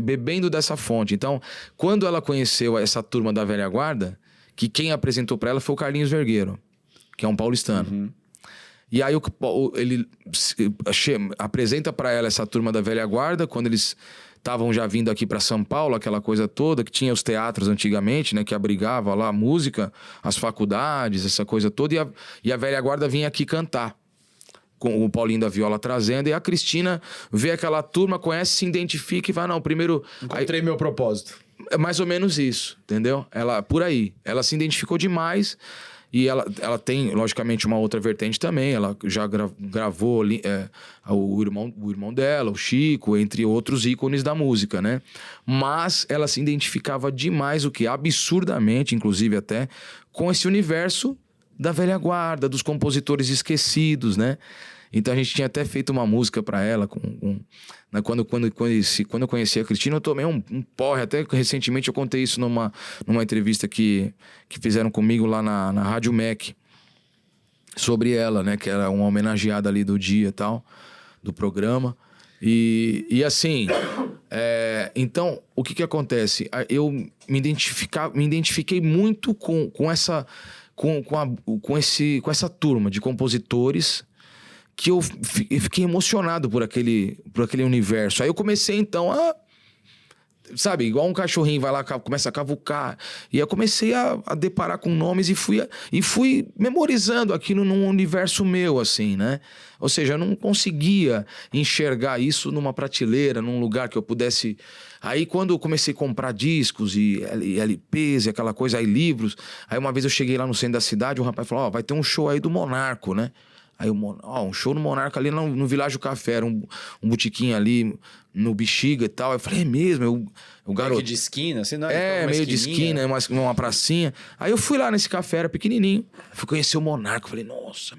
bebendo dessa fonte. Então, quando ela conheceu essa turma da velha guarda, que quem apresentou para ela foi o Carlinhos Vergueiro, que é um paulistano. Uhum. E aí ele apresenta para ela essa turma da velha guarda, quando eles estavam já vindo aqui para São Paulo, aquela coisa toda, que tinha os teatros antigamente, né, que abrigava lá a música, as faculdades, essa coisa toda, e a velha guarda vinha aqui cantar. com o Paulinho da Viola trazendo, e a Cristina vê aquela turma, conhece, se identifica e vai, não, primeiro... Encontrei meu propósito. É mais ou menos isso, entendeu? Ela, por aí. Ela se identificou demais e ela tem, logicamente, uma outra vertente também. Ela já gravou o irmão dela, o Chico, entre outros ícones da música, né? Mas ela se identificava demais, o que absurdamente, inclusive até, com esse universo da velha guarda, dos compositores esquecidos, né? Então a gente tinha até feito uma música para ela quando eu conheci a Cristina, eu tomei um porre. Até recentemente eu contei isso numa entrevista que fizeram comigo lá na Rádio MEC sobre ela, né? Que era uma homenageada ali do dia e tal, do programa. E assim, então o que acontece? Eu me identifiquei muito com essa turma de compositores, que eu fiquei emocionado por aquele universo. Aí eu comecei, então, sabe, igual um cachorrinho vai lá, começa a cavucar. E eu comecei a deparar com nomes e fui memorizando aquilo num universo meu, assim, né? Ou seja, eu não conseguia enxergar isso numa prateleira, num lugar que eu pudesse... Aí, quando eu comecei a comprar discos e LPs e aquela coisa, aí livros... Aí, uma vez eu cheguei lá no centro da cidade, o rapaz falou, vai ter um show aí do Monarco, né? Aí, um show no Monarca ali no Világio Café, era um botiquinho ali no Bexiga e tal. Eu falei, é mesmo? O garoto... Meio de esquina, assim, não é? Meio de esquina, uma pracinha. Aí eu fui lá nesse café, era pequenininho. Fui conhecer o Monarca. Falei, nossa,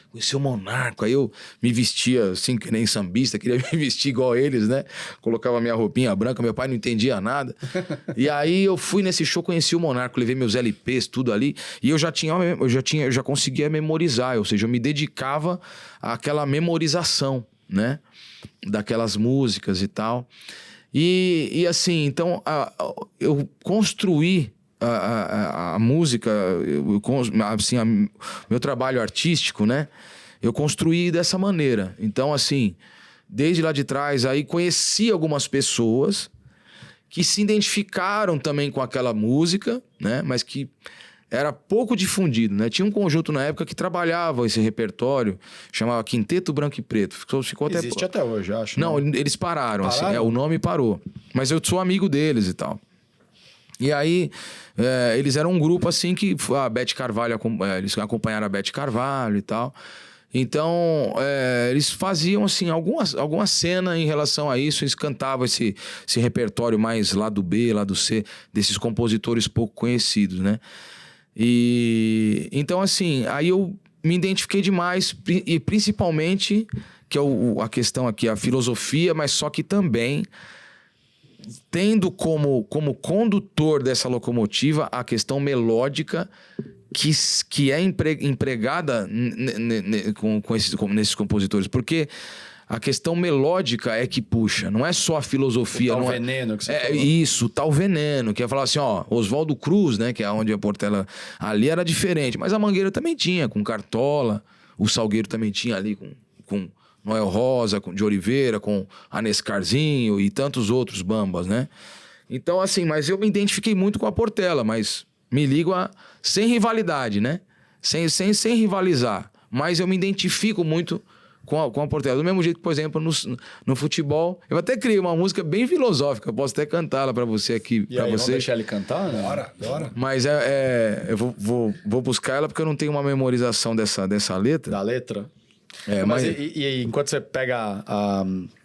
conhecer o Monarca. Aí eu me vestia assim, que nem sambista, queria me vestir igual eles, né? Colocava minha roupinha branca, meu pai não entendia nada. E aí eu fui nesse show, conheci o Monarca, levei meus LPs, tudo ali. E eu já conseguia memorizar, ou seja, eu me dedicava àquela memorização, né? Daquelas músicas e tal. E assim, então eu construí a música, assim, meu trabalho artístico, né? Eu construí dessa maneira. Então, assim, desde lá de trás, aí conheci algumas pessoas que se identificaram também com aquela música, né? Mas que era pouco difundido, né? Tinha um conjunto na época que trabalhava esse repertório, chamava Quinteto Branco e Preto. Existe até hoje, acho. Não, eles pararam? Assim, o nome parou. Mas eu sou amigo deles e tal. E aí, eles eram um grupo assim que a Beth Carvalho, eles acompanharam a Beth Carvalho e tal. Então, eles faziam assim alguma cena em relação a isso, eles cantavam esse repertório mais lado B, lado C, desses compositores pouco conhecidos, né? E então, assim, aí eu me identifiquei demais, e principalmente, que é a questão aqui, a filosofia, mas só que também tendo como condutor dessa locomotiva a questão melódica que é empregada nesses compositores. Porque a questão melódica é que puxa, não é só a filosofia. O tal não veneno que você falou. Isso, tal veneno, que ia falar assim, Oswaldo Cruz, né, que é onde a Portela ali era diferente, mas a Mangueira também tinha, com Cartola, o Salgueiro também tinha ali com Noel Rosa, de Oliveira, com Anescarzinho e tantos outros bambas, né? Então, assim, mas eu me identifiquei muito com a Portela, mas me ligo sem rivalidade, né? Sem rivalizar, mas eu me identifico muito com a Portela. Do mesmo jeito que, por exemplo, no futebol, eu até criei uma música bem filosófica, posso até cantá-la para você aqui. E aí, vamos deixar ele cantar, né? Bora. Mas eu vou buscar ela porque eu não tenho uma memorização dessa letra. Da letra? Mas E enquanto você pega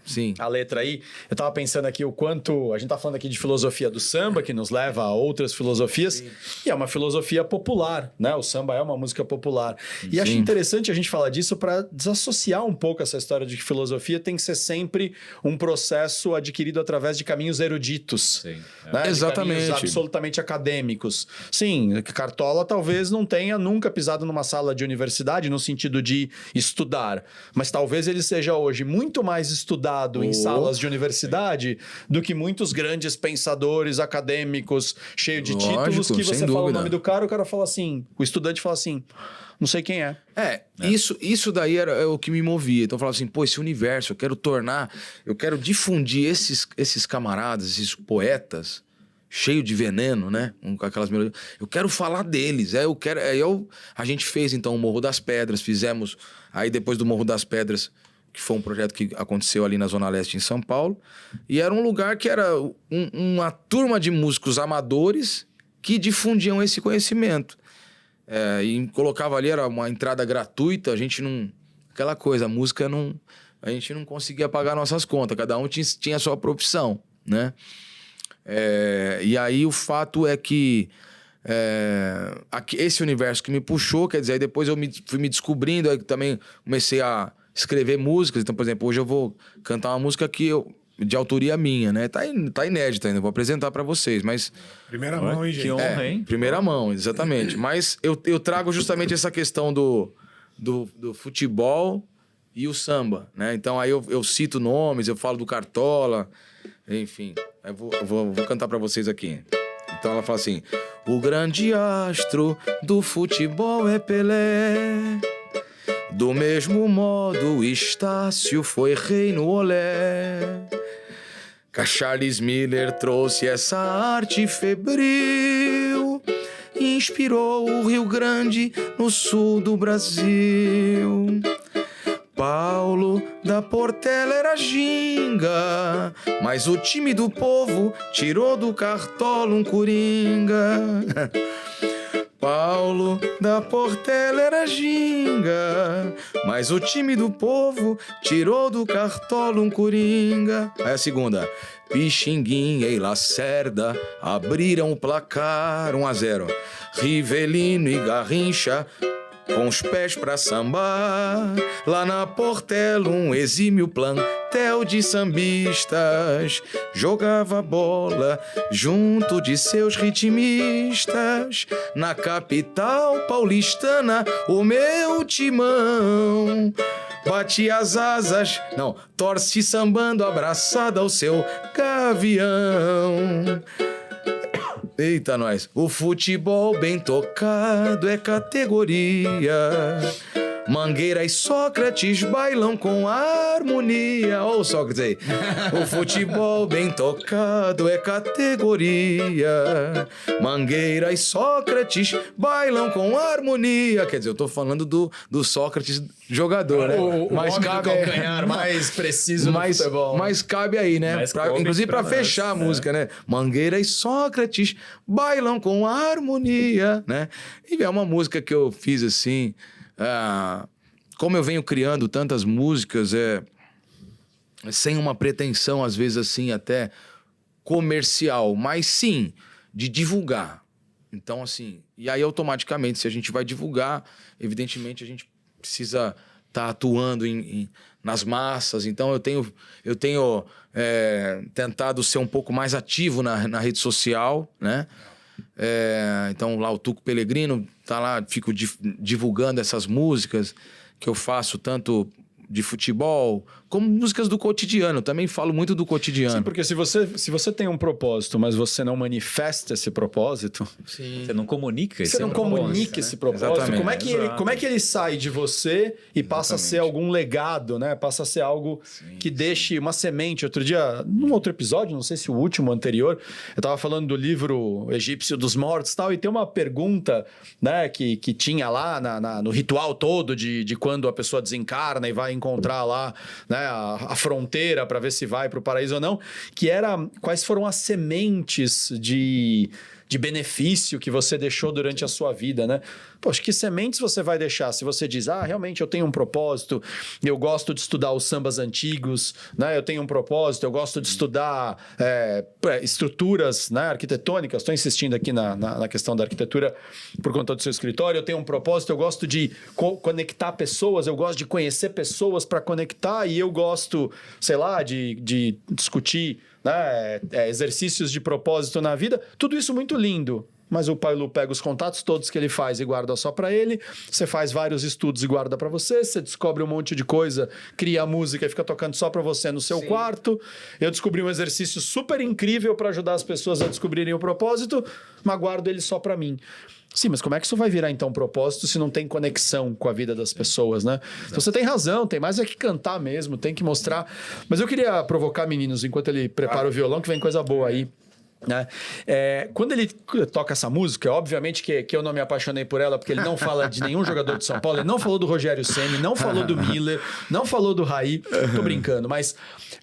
sim, a letra aí, eu tava pensando aqui o quanto... A gente tá falando aqui de filosofia do samba, que nos leva a outras filosofias, sim. E é uma filosofia popular, né? O samba é uma música popular. E acho interessante a gente falar disso para desassociar um pouco essa história de que filosofia tem que ser sempre um processo adquirido através de caminhos eruditos. Sim, né? Exatamente. De caminhos absolutamente acadêmicos. Sim, Cartola talvez não tenha nunca pisado numa sala de universidade no sentido de estudar, mas talvez ele seja hoje muito mais estudado em salas de universidade do que muitos grandes pensadores acadêmicos cheios de títulos que você fala o nome do cara, o cara fala assim, o estudante fala assim, não sei quem é. Isso daí era o que me movia. Então eu falava assim, esse universo, eu quero difundir esses camaradas, esses poetas, cheio de veneno, né? Com aquelas melodias. Eu quero falar deles. A gente fez, então, o Morro das Pedras. Fizemos... Aí, depois do Morro das Pedras, que foi um projeto que aconteceu ali na Zona Leste, em São Paulo. E era um lugar que era uma turma de músicos amadores que difundiam esse conhecimento. E colocava ali, era uma entrada gratuita, a gente não... Aquela coisa, a música não... A gente não conseguia pagar nossas contas, cada um tinha a sua profissão, né? E aí o fato é que esse universo que me puxou, quer dizer, aí depois eu fui me descobrindo, aí também comecei a escrever músicas. Então, por exemplo, hoje eu vou cantar uma música de autoria minha, né? Tá inédita ainda, vou apresentar pra vocês, mas... Primeira mão, hein, gente? Que honra, hein? Primeira mão, exatamente. Mas eu trago justamente essa questão do futebol e o samba, né? Então aí eu cito nomes, eu falo do Cartola, enfim. Eu vou cantar pra vocês aqui. Então ela fala assim: o grande astro do futebol é Pelé. Do mesmo modo, Estácio foi rei no olé. Que Charles Miller trouxe essa arte febril, inspirou o Rio Grande no sul do Brasil. Paulo da Portela era ginga, mas o time do povo tirou do Cartola um coringa. Paulo da Portela era ginga, mas o time do povo tirou do Cartola um coringa. Aí a segunda: Pixinguinha e Lacerda abriram o placar 1-0. Rivelino e Garrincha com os pés pra sambar. Lá na Portela um exímio plantel de sambistas jogava bola junto de seus ritmistas. Na capital paulistana o meu timão bate as asas, não, torce sambando abraçada ao seu gavião. Eita, nós. O futebol bem tocado é categoria. Mangueira e Sócrates bailam com harmonia. Ô, Sócrates aí. O futebol bem tocado é categoria. Mangueira e Sócrates bailam com harmonia. Quer dizer, eu tô falando do Sócrates jogador, né? Mas cabe do calcanhar mais preciso no futebol. Mas cabe aí, né? Inclusive pra fechar a música, né? Mangueira e Sócrates bailam com harmonia, né? E é uma música que eu fiz assim... como eu venho criando tantas músicas, sem uma pretensão, às vezes assim, até comercial, mas sim, de divulgar. Então, assim, e aí automaticamente, se a gente vai divulgar, evidentemente a gente precisa estar atuando nas massas. Então, eu tenho tentado ser um pouco mais ativo na rede social, né? Então lá o Tuco Pellegrino tá lá, fico divulgando essas músicas que eu faço, tanto de futebol como músicas do cotidiano. Eu também falo muito do cotidiano. Sim, porque se você tem um propósito, mas você não manifesta esse propósito... Sim. Você não comunica esse propósito. Você não comunica esse propósito. Exatamente. Como é que ele sai de você e passa a ser algum legado, né? Passa a ser algo que deixe uma semente. Outro dia, num outro episódio, não sei se o último, anterior, eu tava falando do livro Egípcio dos Mortos e tal, e tem uma pergunta, né, que tinha lá no ritual todo de quando a pessoa desencarna e vai encontrar lá, né, a fronteira para ver se vai para o paraíso ou não, que era quais foram as sementes de benefício que você deixou durante a sua vida, né? Poxa, que sementes você vai deixar se você diz, realmente eu tenho um propósito, eu gosto de estudar os sambas antigos, né? Eu tenho um propósito, eu gosto de estudar estruturas, né, arquitetônicas, estou insistindo aqui na questão da arquitetura por conta do seu escritório, eu tenho um propósito, eu gosto de conectar pessoas, eu gosto de conhecer pessoas para conectar e eu gosto, sei lá, de discutir, né, exercícios de propósito na vida, tudo isso muito lindo. Mas o Pailu pega os contatos todos que ele faz e guarda só para ele, você faz vários estudos e guarda para você descobre um monte de coisa, cria a música e fica tocando só para você no seu quarto. Eu descobri um exercício super incrível para ajudar as pessoas a descobrirem o propósito, mas guardo ele só para mim. Sim, mas como é que isso vai virar, então, um propósito se não tem conexão com a vida das pessoas, né? Então, você tem razão, tem mais é que cantar mesmo, tem que mostrar. Mas eu queria provocar, meninos, enquanto ele prepara o violão, que vem coisa boa aí. Né? Quando ele toca essa música, obviamente que eu não me apaixonei por ela, porque ele não fala de nenhum jogador de São Paulo, ele não falou do Rogério Ceni, não falou do Miller, não falou do Raí, tô brincando, mas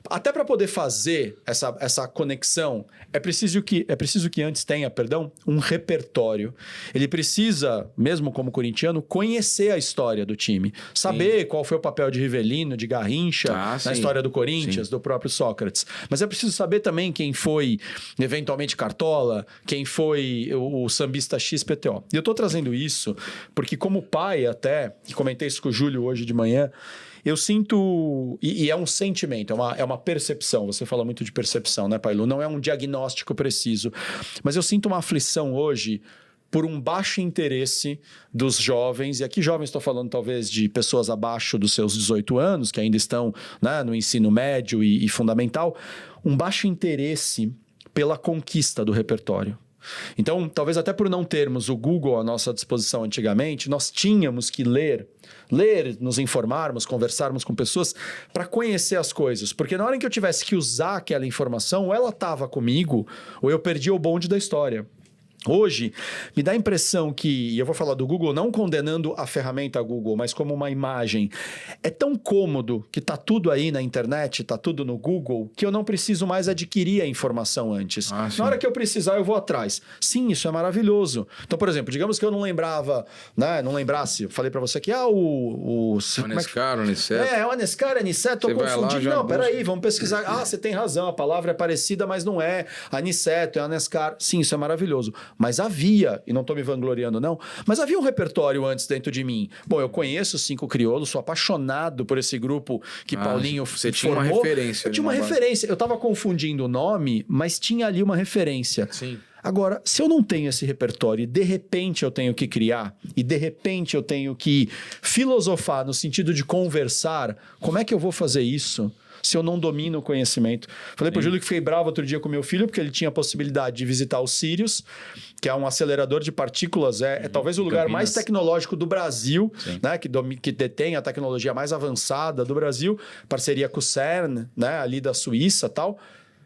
até para poder fazer essa conexão, é preciso que antes tenha, um repertório. Ele precisa, mesmo como corintiano, conhecer a história do time, saber qual foi o papel de Rivelino, de Garrincha, na história do Corinthians, do próprio Sócrates. Mas é preciso saber também quem foi, eventualmente, Cartola, quem foi o sambista XPTO. E eu tô trazendo isso porque, como pai até, e comentei isso com o Júlio hoje de manhã, eu sinto, e é um sentimento, é uma percepção, você fala muito de percepção, né, Pailu? Não é um diagnóstico preciso, mas eu sinto uma aflição hoje por um baixo interesse dos jovens, e aqui jovens estou falando talvez de pessoas abaixo dos seus 18 anos, que ainda estão, né, no ensino médio e fundamental, um baixo interesse pela conquista do repertório. Então, talvez até por não termos o Google à nossa disposição antigamente, nós tínhamos que ler, nos informarmos, conversarmos com pessoas para conhecer as coisas. Porque na hora em que eu tivesse que usar aquela informação, ou ela estava comigo, ou eu perdia o bonde da história. Hoje, me dá a impressão que, e eu vou falar do Google não condenando a ferramenta Google, mas como uma imagem, é tão cômodo que tá tudo aí na internet, tá tudo no Google, que eu não preciso mais adquirir a informação antes. Na hora que eu precisar, eu vou atrás. Sim, isso é maravilhoso. Então, por exemplo, digamos que eu não lembrava, né, não lembrasse, eu falei para você que o Anescar, Aniceto. o Anescar, Aniceto, tô confundindo. Não, peraí, vamos pesquisar. Você tem razão, a palavra é parecida, mas não é Aniceto, é Anescar. Sim, isso é maravilhoso. Mas havia, e não estou me vangloriando não, mas havia um repertório antes dentro de mim. Bom, eu conheço 5 crioulos, sou apaixonado por esse grupo que Paulinho você formou. Tinha uma referência. Eu tinha uma referência. Eu estava confundindo o nome, mas tinha ali uma referência. Sim. Agora, se eu não tenho esse repertório e de repente eu tenho que criar, e de repente eu tenho que filosofar no sentido de conversar, como é que eu vou fazer isso se eu não domino o conhecimento? Falei pro Júlio que fiquei bravo outro dia com meu filho, porque ele tinha a possibilidade de visitar o Sirius, que é um acelerador de partículas, talvez o lugar mais tecnológico do Brasil, né, que detém a tecnologia mais avançada do Brasil, parceria com o CERN, né, ali da Suíça e tal.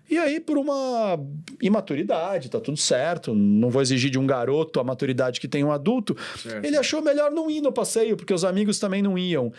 E aí, por uma imaturidade, tá tudo certo, não vou exigir de um garoto a maturidade que tem um adulto, ele achou melhor não ir no passeio, porque os amigos também não iam.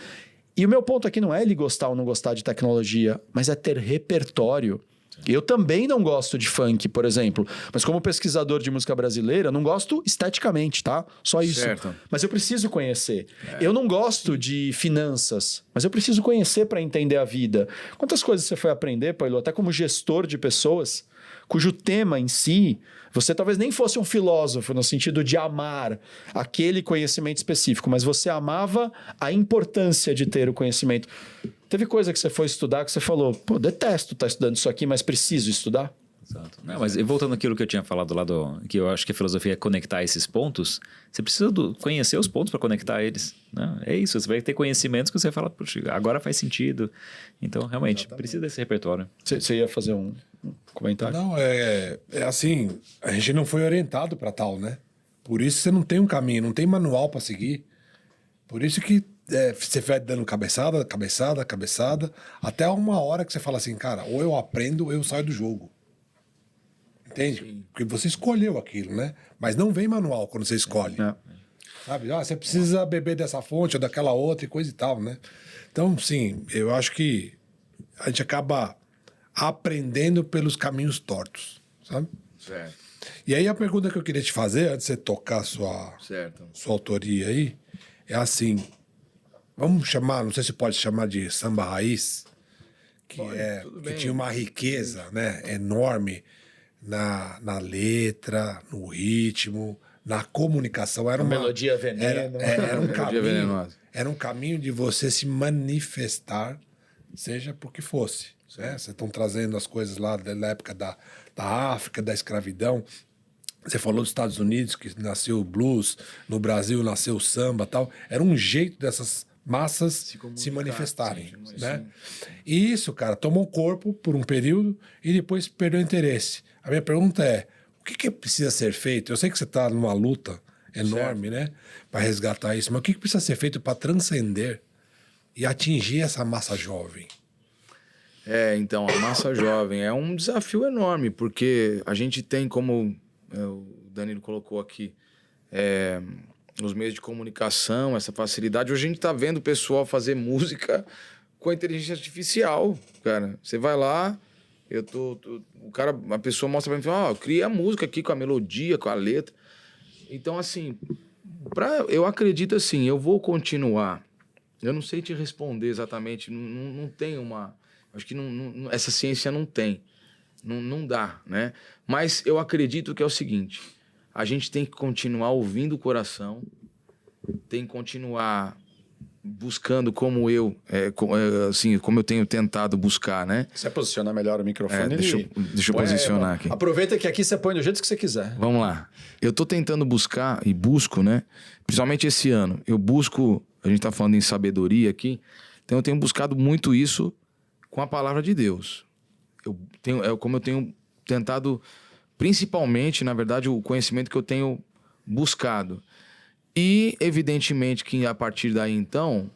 E o meu ponto aqui não é ele gostar ou não gostar de tecnologia, mas é ter repertório. Eu também não gosto de funk, por exemplo, mas como pesquisador de música brasileira, não gosto esteticamente, tá? Só isso. Certo. Mas eu preciso conhecer. Eu não gosto de finanças, mas eu preciso conhecer para entender a vida. Quantas coisas você foi aprender, Paulo, até como gestor de pessoas, cujo tema em si, você talvez nem fosse um filósofo no sentido de amar aquele conhecimento específico, mas você amava a importância de ter o conhecimento. Teve coisa que você foi estudar que você falou, pô, detesto estar estudando isso aqui, mas preciso estudar? Exato. Não, mas voltando àquilo que eu tinha falado lá que eu acho que a filosofia é conectar esses pontos, você precisa conhecer os pontos para conectar eles, né? É isso, você vai ter conhecimentos que você fala, puxa, agora faz sentido. Então, realmente, precisa desse repertório. Você ia fazer um comentário? Não, é assim, a gente não foi orientado para tal, né? Por isso você não tem um caminho, não tem manual para seguir. Por isso que você vai dando cabeçada, até uma hora que você fala assim, cara, ou eu aprendo ou eu saio do jogo. Entende? Sim. Porque você escolheu aquilo, né? Mas não vem manual quando você escolhe. Sabe? Você precisa beber dessa fonte ou daquela outra e coisa e tal, né? Então, sim, eu acho que a gente acaba aprendendo pelos caminhos tortos, sabe? Certo. E aí a pergunta que eu queria te fazer, antes de você tocar sua autoria aí, é assim, vamos chamar, não sei se pode chamar de samba raiz, que tinha uma riqueza, né, enorme na letra, no ritmo, na comunicação. Era uma melodia veneno. Era um caminho de você se manifestar, seja por que fosse. Né? Vocês estão trazendo as coisas lá da época da África, da escravidão. Você falou dos Estados Unidos, que nasceu o blues, no Brasil nasceu o samba e tal. Era um jeito dessas massas se manifestarem. Né? E isso, cara, tomou corpo por um período e depois perdeu interesse. A minha pergunta é, o que precisa ser feito? Eu sei que você está numa luta enorme, né, para resgatar isso, mas o que precisa ser feito para transcender e atingir essa massa jovem? Então, a massa jovem é um desafio enorme, porque a gente tem, como o Danilo colocou aqui, os meios de comunicação, essa facilidade. Hoje a gente tá vendo o pessoal fazer música com a inteligência artificial, cara. Você vai lá, a pessoa mostra pra mim, eu criei a música aqui com a melodia, com a letra. Então, assim, eu acredito assim, eu vou continuar. Eu não sei te responder exatamente, não tem uma... Acho que essa ciência não tem, não dá, né? Mas eu acredito que é o seguinte, a gente tem que continuar ouvindo o coração, tem que continuar buscando como eu tenho tentado buscar, né? Você posiciona melhor o microfone. Deixa eu posicionar aqui. Aproveita que aqui você põe do jeito que você quiser. Vamos lá. Eu tô tentando buscar e busco, né? Principalmente esse ano. Eu busco, a gente tá falando em sabedoria aqui, então eu tenho buscado muito isso com a palavra de Deus. Como eu tenho tentado, principalmente, na verdade, o conhecimento que eu tenho buscado. E, evidentemente, que a partir daí, então,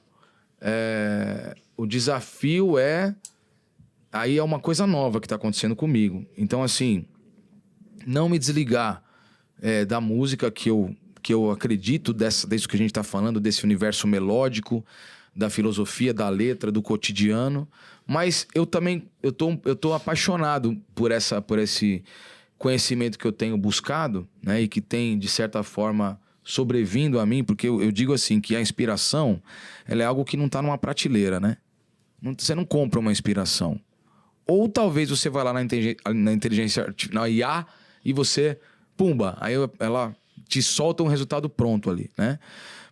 o desafio aí é uma coisa nova que está acontecendo comigo. Então, assim, não me desligar da música que eu acredito, disso que a gente está falando, desse universo melódico, da filosofia, da letra, do cotidiano. Mas eu também eu tô apaixonado por esse conhecimento que eu tenho buscado, né? E que tem, de certa forma, sobrevindo a mim, porque eu digo assim, que a inspiração, ela é algo que não está numa prateleira, né? Você não compra uma inspiração. Ou talvez você vai lá na inteligência, na IA, e você, pumba, aí ela te solta um resultado pronto ali, né?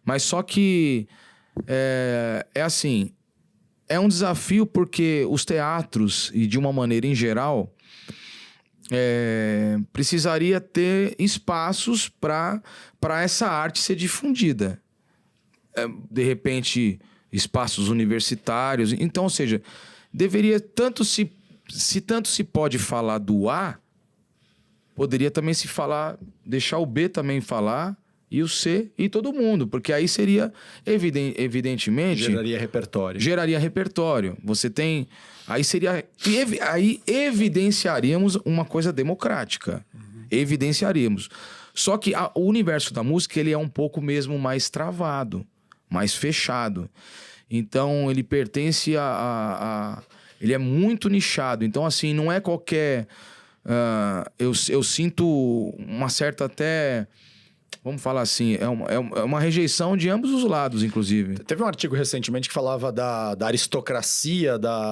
Mas só que assim, é um desafio porque os teatros, e de uma maneira em geral, precisaria ter espaços para essa arte ser difundida. De repente, espaços universitários. Então, ou seja, deveria se tanto se pode falar do A, poderia também se falar, deixar o B também falar, e o C e todo mundo, porque aí seria, evidentemente... Geraria repertório. Você tem... Aí evidenciaríamos uma coisa democrática. Evidenciaríamos. Só que o universo da música, ele é um pouco mesmo mais travado, mais fechado. Então, ele pertence ele é muito nichado. Então, assim, não é qualquer... eu sinto uma certa até... Vamos falar assim, é uma rejeição de ambos os lados, inclusive. Teve um artigo recentemente que falava da aristocracia da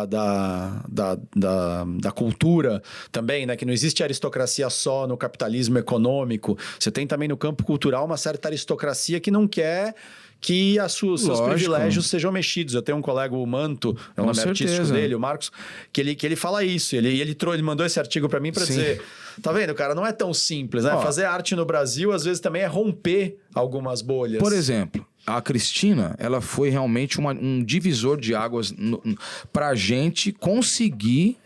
cultura também, né? Que não existe aristocracia só no capitalismo econômico. Você tem também no campo cultural uma certa aristocracia que não quer que seus privilégios sejam mexidos. Eu tenho um colega, o Manto, é o nome artístico dele, o Marcos, que ele fala isso. Ele mandou esse artigo para mim para dizer... Tá vendo, cara? Não é tão simples, né? Fazer arte no Brasil, às vezes, também é romper algumas bolhas. Por exemplo, a Cristina, ela foi realmente um divisor de águas pra gente conseguir,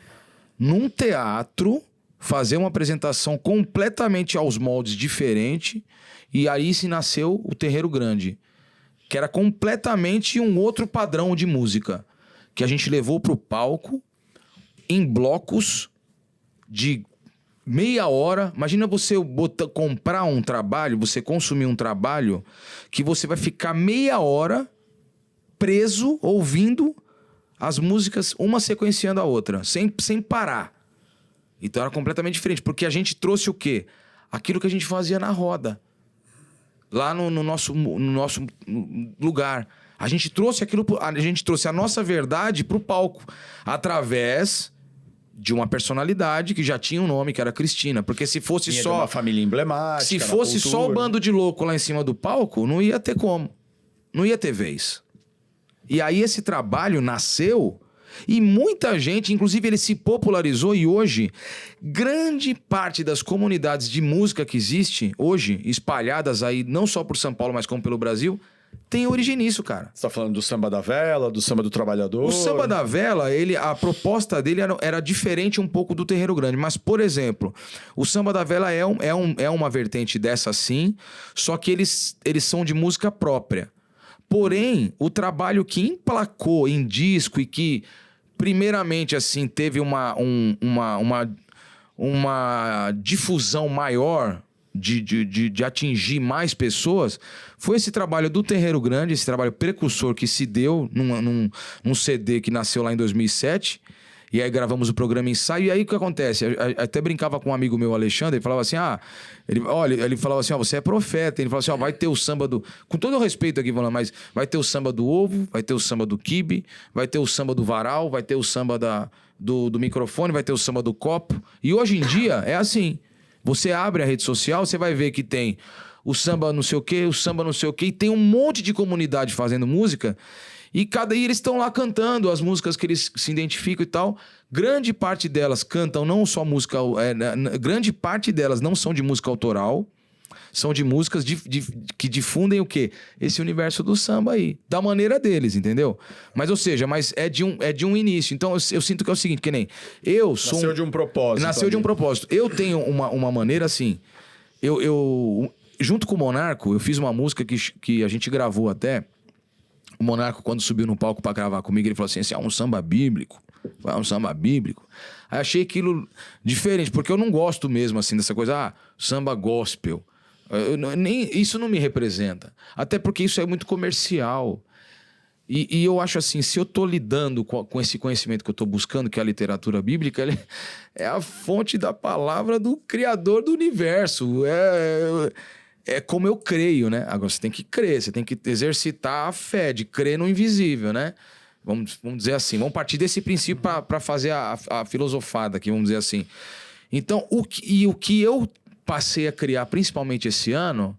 num teatro, fazer uma apresentação completamente aos moldes diferente, e aí se nasceu o Terreiro Grande, que era completamente um outro padrão de música, que a gente levou pro palco em blocos de meia hora. Imagina você comprar um trabalho, você consumir um trabalho que você vai ficar meia hora preso ouvindo as músicas, uma sequenciando a outra, sem parar. Então era completamente diferente, porque a gente trouxe o quê? Aquilo que a gente fazia na roda, lá no nosso lugar. A gente trouxe a nossa verdade pro palco, através de uma personalidade que já tinha um nome, que era Cristina. Porque se fosse só... uma família emblemática. Se fosse só o bando de louco lá em cima do palco, não ia ter como. Não ia ter vez. E aí esse trabalho nasceu e muita gente, inclusive ele se popularizou, e hoje grande parte das comunidades de música que existe hoje, espalhadas aí não só por São Paulo, mas como pelo Brasil, tem origem nisso, cara. Você tá falando do samba da vela, do samba do trabalhador? O samba da vela, a proposta dele era diferente um pouco do Terreiro Grande. Mas, por exemplo, o samba da vela é uma vertente dessa sim, só que eles são de música própria. Porém, o trabalho que emplacou em disco e que primeiramente, assim, teve uma difusão maior de atingir mais pessoas, foi esse trabalho do Terreiro Grande, esse trabalho precursor que se deu num CD que nasceu lá em 2007. E aí gravamos o programa Ensaio. E aí o que acontece? Eu até brincava com um amigo meu, Alexandre, ele falava assim, ele falava assim, você é profeta. Ele falava assim, vai ter o samba do... Com todo o respeito aqui, falando, mas vai ter o samba do ovo, vai ter o samba do quibe, vai ter o samba do varal, vai ter o samba do microfone, vai ter o samba do copo. E hoje em dia é assim. Você abre a rede social, você vai ver que tem o samba não sei o quê, o samba não sei o quê, e tem um monte de comunidade fazendo música... E eles estão lá cantando as músicas que eles se identificam e tal. Grande parte delas cantam não só música... grande parte delas não são de música autoral. São de músicas que difundem o quê? Esse universo do samba aí. Da maneira deles, entendeu? Mas, ou seja, é de um início. Então, eu sinto que é o seguinte, que nem... Nasceu de um propósito. Nasceu de um propósito. Eu tenho uma maneira assim... Junto com o Monarco, eu fiz uma música que a gente gravou até... O Monarco, quando subiu no palco pra gravar comigo, ele falou assim, é um samba bíblico. É um samba bíblico. Aí achei aquilo diferente, porque eu não gosto mesmo, assim, dessa coisa, samba gospel. Isso não me representa. Até porque isso é muito comercial. E eu acho assim, se eu tô lidando com esse conhecimento que eu tô buscando, que é a literatura bíblica, ele é a fonte da palavra do Criador do universo. É como eu creio, né? Agora você tem que crer, você tem que exercitar a fé de crer no invisível, né? Vamos dizer assim, vamos partir desse princípio para fazer a filosofada aqui, vamos dizer assim. Então, o que eu passei a criar, principalmente esse ano,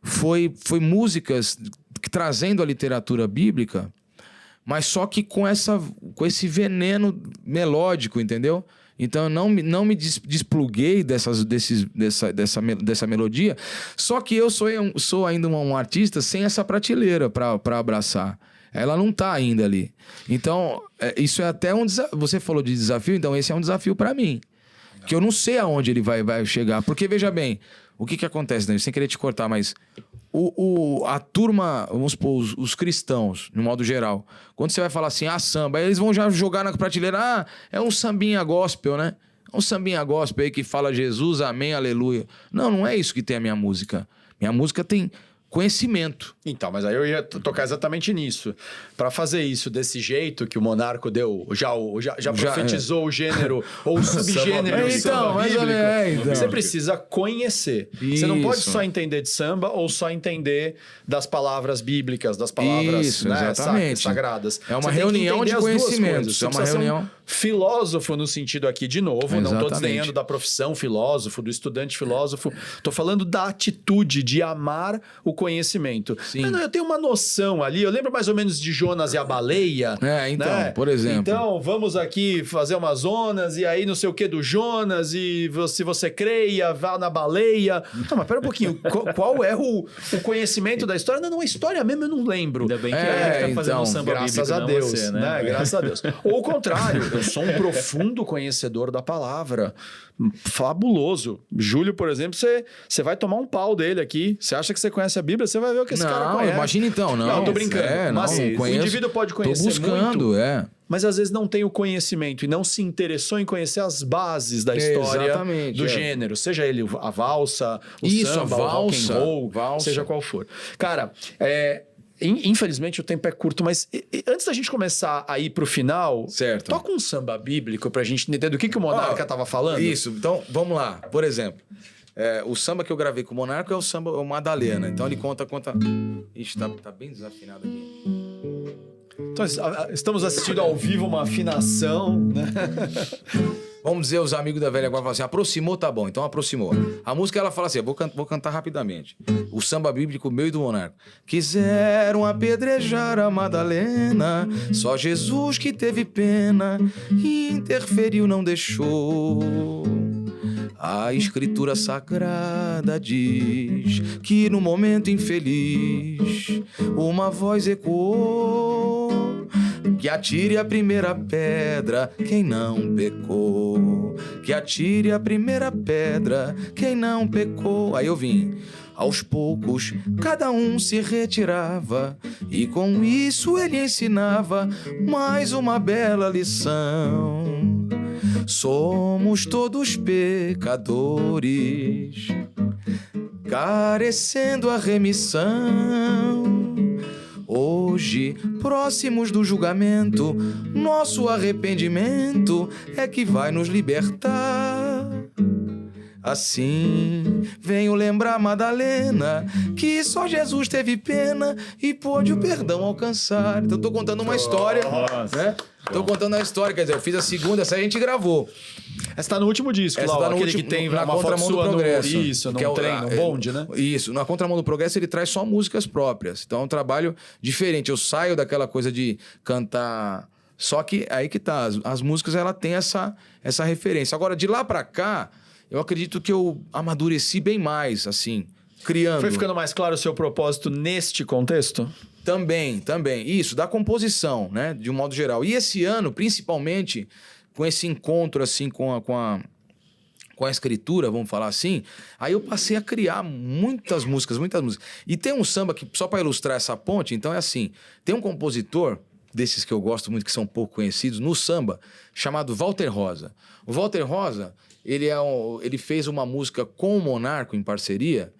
foi músicas trazendo a literatura bíblica, mas só que com esse veneno melódico, entendeu? Então eu não me despluguei dessa melodia, só que eu sou ainda um artista sem essa prateleira para abraçar. Ela não tá ainda ali. Então, isso é até um desafio. Você falou de desafio, então esse é um desafio para mim. Que eu não sei aonde ele vai chegar. Porque, veja bem, o que acontece, Daniel? Sem querer te cortar, mas a turma, vamos supor, os cristãos, no modo geral, quando você vai falar assim, samba, aí eles vão já jogar na prateleira, é um sambinha gospel, né? É um sambinha gospel aí que fala Jesus, amém, aleluia. Não é isso que tem a minha música. Minha música tem conhecimento. Então, mas aí eu ia tocar exatamente nisso. Para fazer isso desse jeito que o Monarco deu, já profetizou o gênero ou o subgênero de samba bíblico, você precisa conhecer. Isso. Você não pode só entender de samba ou só entender das palavras bíblicas, das palavras sagradas. É uma reunião de conhecimentos. É uma reunião. Filósofo no sentido aqui, de novo, não estou desdenhando da profissão filósofo, do estudante filósofo. Estou falando da atitude de amar o conhecimento. Eu tenho uma noção ali. Eu lembro mais ou menos de Jonas e a baleia. Por exemplo. Então, vamos aqui fazer umas zonas e aí não sei o que do Jonas e se você creia, vá na baleia. Não, mas pera um pouquinho. Qual é o conhecimento da história? Não, a história mesmo eu não lembro. Ainda bem que ele tá fazendo um samba graças bíblico, a Deus, você, né? Graças a Deus. Ou o contrário, eu sou um profundo conhecedor da palavra. Fabuloso. Júlio, por exemplo, você vai tomar um pau dele aqui. Você acha que você conhece a Bíblia, você vai ver o que esse cara conhece. Não, imagina então. Não, tô brincando. Mas o indivíduo pode conhecer muito, mas às vezes não tem o conhecimento e não se interessou em conhecer as bases da história do gênero. Seja ele a valsa, o samba, o rock and roll, seja qual for. Cara, infelizmente o tempo é curto, mas antes da gente começar a ir pro final, toca um samba bíblico pra gente entender do que o Monarca tava falando. Isso, então vamos lá. Por exemplo, o samba que eu gravei com o Monarca é o samba o Madalena. Então ele conta. Ixi, tá bem desafinado aqui. Então, estamos assistindo ao vivo uma afinação, né? Vamos dizer, os amigos da velha guarda falam assim, aproximou, tá bom, então aproximou. A música, ela fala assim, vou cantar rapidamente. O samba bíblico meu e do Monarca. Quiseram apedrejar a Madalena, só Jesus que teve pena e interferiu, não deixou. A escritura sagrada diz que no momento infeliz uma voz ecoou Que atire a primeira pedra quem não pecou. Que atire a primeira pedra quem não pecou. Aí eu vim. Aos poucos, cada um se retirava e com isso ele ensinava mais uma bela lição. Somos todos pecadores, carecendo a remissão. Hoje, próximos do julgamento, nosso arrependimento é que vai nos libertar. Assim, venho lembrar Madalena que só Jesus teve pena e pôde o perdão alcançar. Então, tô contando uma história, né? Tô contando a história, quer dizer, eu fiz a segunda, essa a gente gravou. Essa tá no último disco, Essa lá, tá no aquele último, que tem na uma foto Contramão do sua Progresso. Isso, num que é o, trem, num bonde, né? Isso, na Contramão do Progresso ele traz só músicas próprias. Então é um trabalho diferente. Eu saio daquela coisa de cantar... Só que aí que tá, as músicas ela tem essa referência. Agora, de lá pra cá, eu acredito que eu amadureci bem mais, assim, criando... Foi ficando mais claro o seu propósito neste contexto? Também. Isso, da composição, né? De um modo geral. E esse ano, principalmente, com esse encontro, assim, com a escritura, vamos falar assim, aí eu passei a criar muitas músicas. E tem um samba que, só para ilustrar essa ponte, então é assim, tem um compositor, desses que eu gosto muito, que são pouco conhecidos, no samba, chamado Walter Rosa. O Walter Rosa, ele fez uma música com o Monarco, em parceria,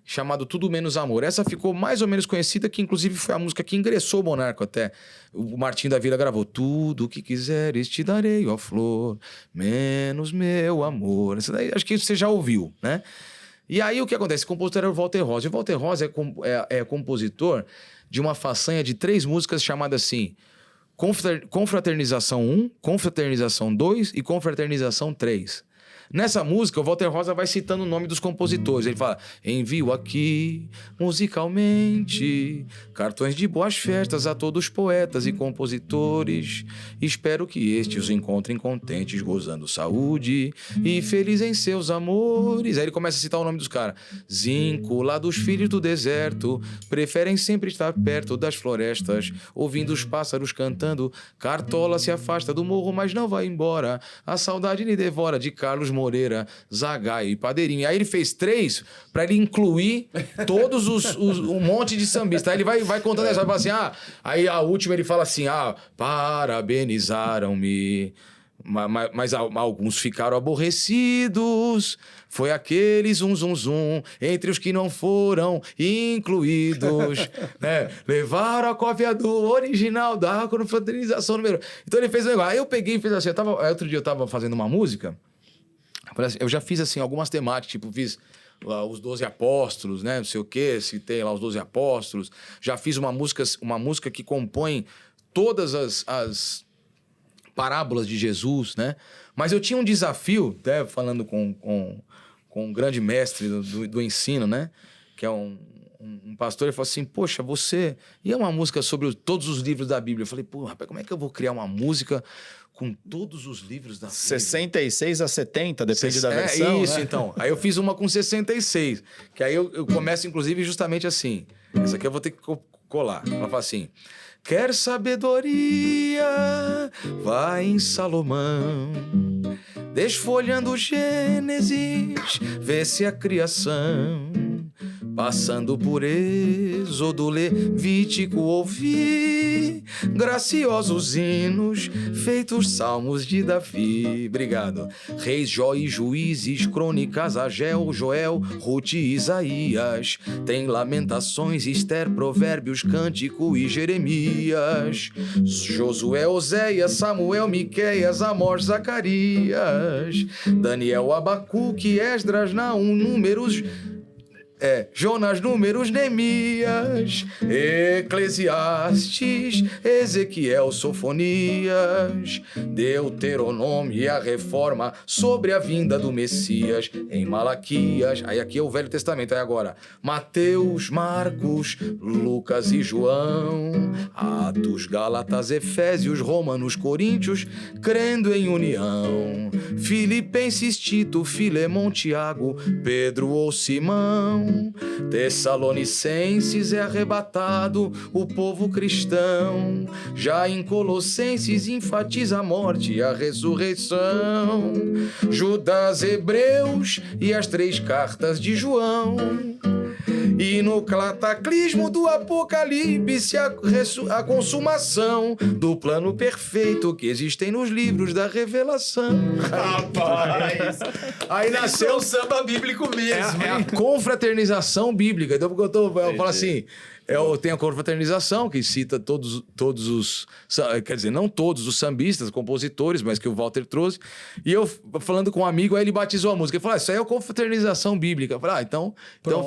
chamado Tudo Menos Amor. Essa ficou mais ou menos conhecida, que inclusive foi a música que ingressou o Monarco até. O Martinho da Vila gravou. Tudo que quiseres te darei, ó flor, menos meu amor. Essa daí, acho que você já ouviu, né? E aí o que acontece? O compositor era o Walter Rosa. E o Walter Rosa é compositor de uma façanha de 3 músicas chamadas assim... Confraternização 1, Confraternização 2 e Confraternização 3. Nessa música, o Walter Rosa vai citando o nome dos compositores. Ele fala: envio aqui, musicalmente, cartões de boas festas a todos os poetas e compositores. Espero que estes os encontrem contentes, gozando saúde e felizes em seus amores. Aí ele começa a citar o nome dos caras. Zinco, lá dos filhos do deserto, preferem sempre estar perto das florestas, ouvindo os pássaros cantando. Cartola se afasta do morro, mas não vai embora. A saudade lhe devora, de Carlos Moreira, Zagaia e Padeirinho. Aí ele fez 3 para ele incluir todos um monte de sambistas. Aí ele vai contando essa, vai assim, aí a última ele fala assim, parabenizaram-me, mas alguns ficaram aborrecidos. Foi aquele zum, entre os que não foram incluídos, né? Levaram a cópia do original da confraternização número... Então ele fez um negócio. Aí eu peguei e fiz assim, outro dia eu tava fazendo uma música, eu já fiz assim algumas temáticas, tipo, fiz os 12 apóstolos, né? Não sei o quê, citei lá os 12 apóstolos. Já fiz uma música que compõe todas as parábolas de Jesus, né? Mas eu tinha um desafio, até falando com um grande mestre do ensino, né? Que é um pastor, ele falou assim, poxa, você... E é uma música sobre todos os livros da Bíblia. Eu falei, pô, rapaz, como é que eu vou criar uma música com todos os livros da Bíblia? 66 a 70, depende da versão, isso, né? então. Aí eu fiz uma com 66, que aí eu começo, inclusive, justamente assim. Essa aqui eu vou ter que colar. Ela fala assim... Quer sabedoria, vai em Salomão, desfolhando Gênesis, vê se a criação, passando por Êxodo, Levítico, ouvi graciosos hinos, feitos salmos de Davi. Obrigado. Reis, Jó e Juízes, Crônicas, Ageu, Joel, Ruth e Isaías. Tem Lamentações, Ester, Provérbios, Cântico e Jeremias. Josué, Oséias, Samuel, Miqueias, Amós, Zacarias. Daniel, Abacuque, Esdras, Naum, Números... Jonas, Números, Neemias, Eclesiastes, Ezequiel, Sofonias, Deuteronômio e a reforma sobre a vinda do Messias em Malaquias. Aí aqui é o Velho Testamento, aí agora Mateus, Marcos, Lucas e João, Atos, Gálatas, Efésios, Romanos, Coríntios, crendo em união, Filipenses, Tito, Filemão, Tiago, Pedro ou Simão, Tessalonicenses é arrebatado o povo cristão. Já em Colossenses enfatiza a morte e a ressurreição. Judas, Hebreus e as 3 cartas de João. E no cataclismo do Apocalipse a consumação do plano perfeito que existem nos livros da Revelação. Rapaz! Aí nasceu o samba bíblico mesmo, é a confraternização bíblica. Então, porque eu falo assim, tem a confraternização que cita todos os... Quer dizer, não todos os sambistas, compositores, mas que o Walter trouxe. E eu, falando com um amigo, aí ele batizou a música. Ele falou, isso aí é a confraternização bíblica. Eu falei, então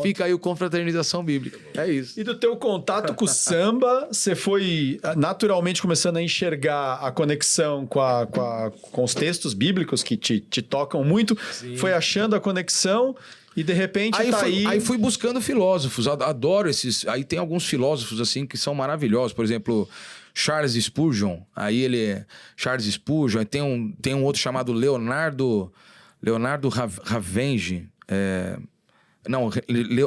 fica aí o confraternização bíblica. É isso. E do teu contato com o samba, você foi naturalmente começando a enxergar a conexão com os textos bíblicos que te tocam muito. Sim. Foi achando a conexão... E de repente aí fui buscando filósofos, adoro esses. Aí tem alguns filósofos assim que são maravilhosos, por exemplo, Charles Spurgeon. Aí Charles Spurgeon, aí tem um outro chamado Leonardo Ravenji.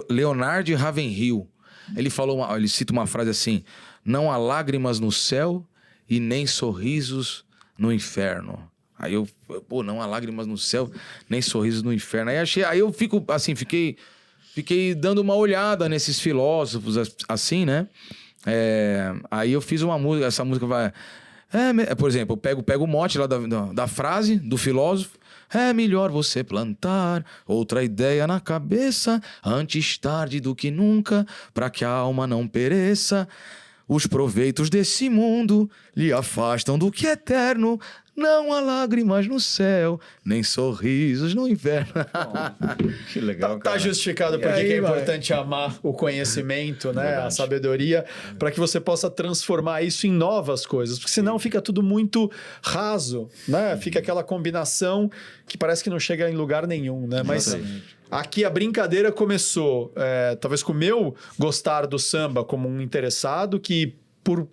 Leonard Ravenhill. Ele cita uma frase assim: não há lágrimas no céu e nem sorrisos no inferno. Aí não há lágrimas no céu, nem sorrisos no inferno. Aí eu fico assim, fiquei dando uma olhada nesses filósofos, assim, né? Aí eu fiz uma música, essa música vai... por exemplo, eu pego o mote lá da frase do filósofo. É melhor você plantar outra ideia na cabeça, antes tarde do que nunca, para que a alma não pereça. Os proveitos desse mundo lhe afastam do que é eterno. Não há lágrimas no céu, nem sorrisos no inverno. Que legal, cara. Tá justificado porque é importante amar o conhecimento, né? A sabedoria, para que você possa transformar isso em novas coisas. Porque senão fica tudo muito raso, né? Fica aquela combinação que parece que não chega em lugar nenhum, né? Mas aqui a brincadeira começou, talvez com o meu gostar do samba como um interessado que por...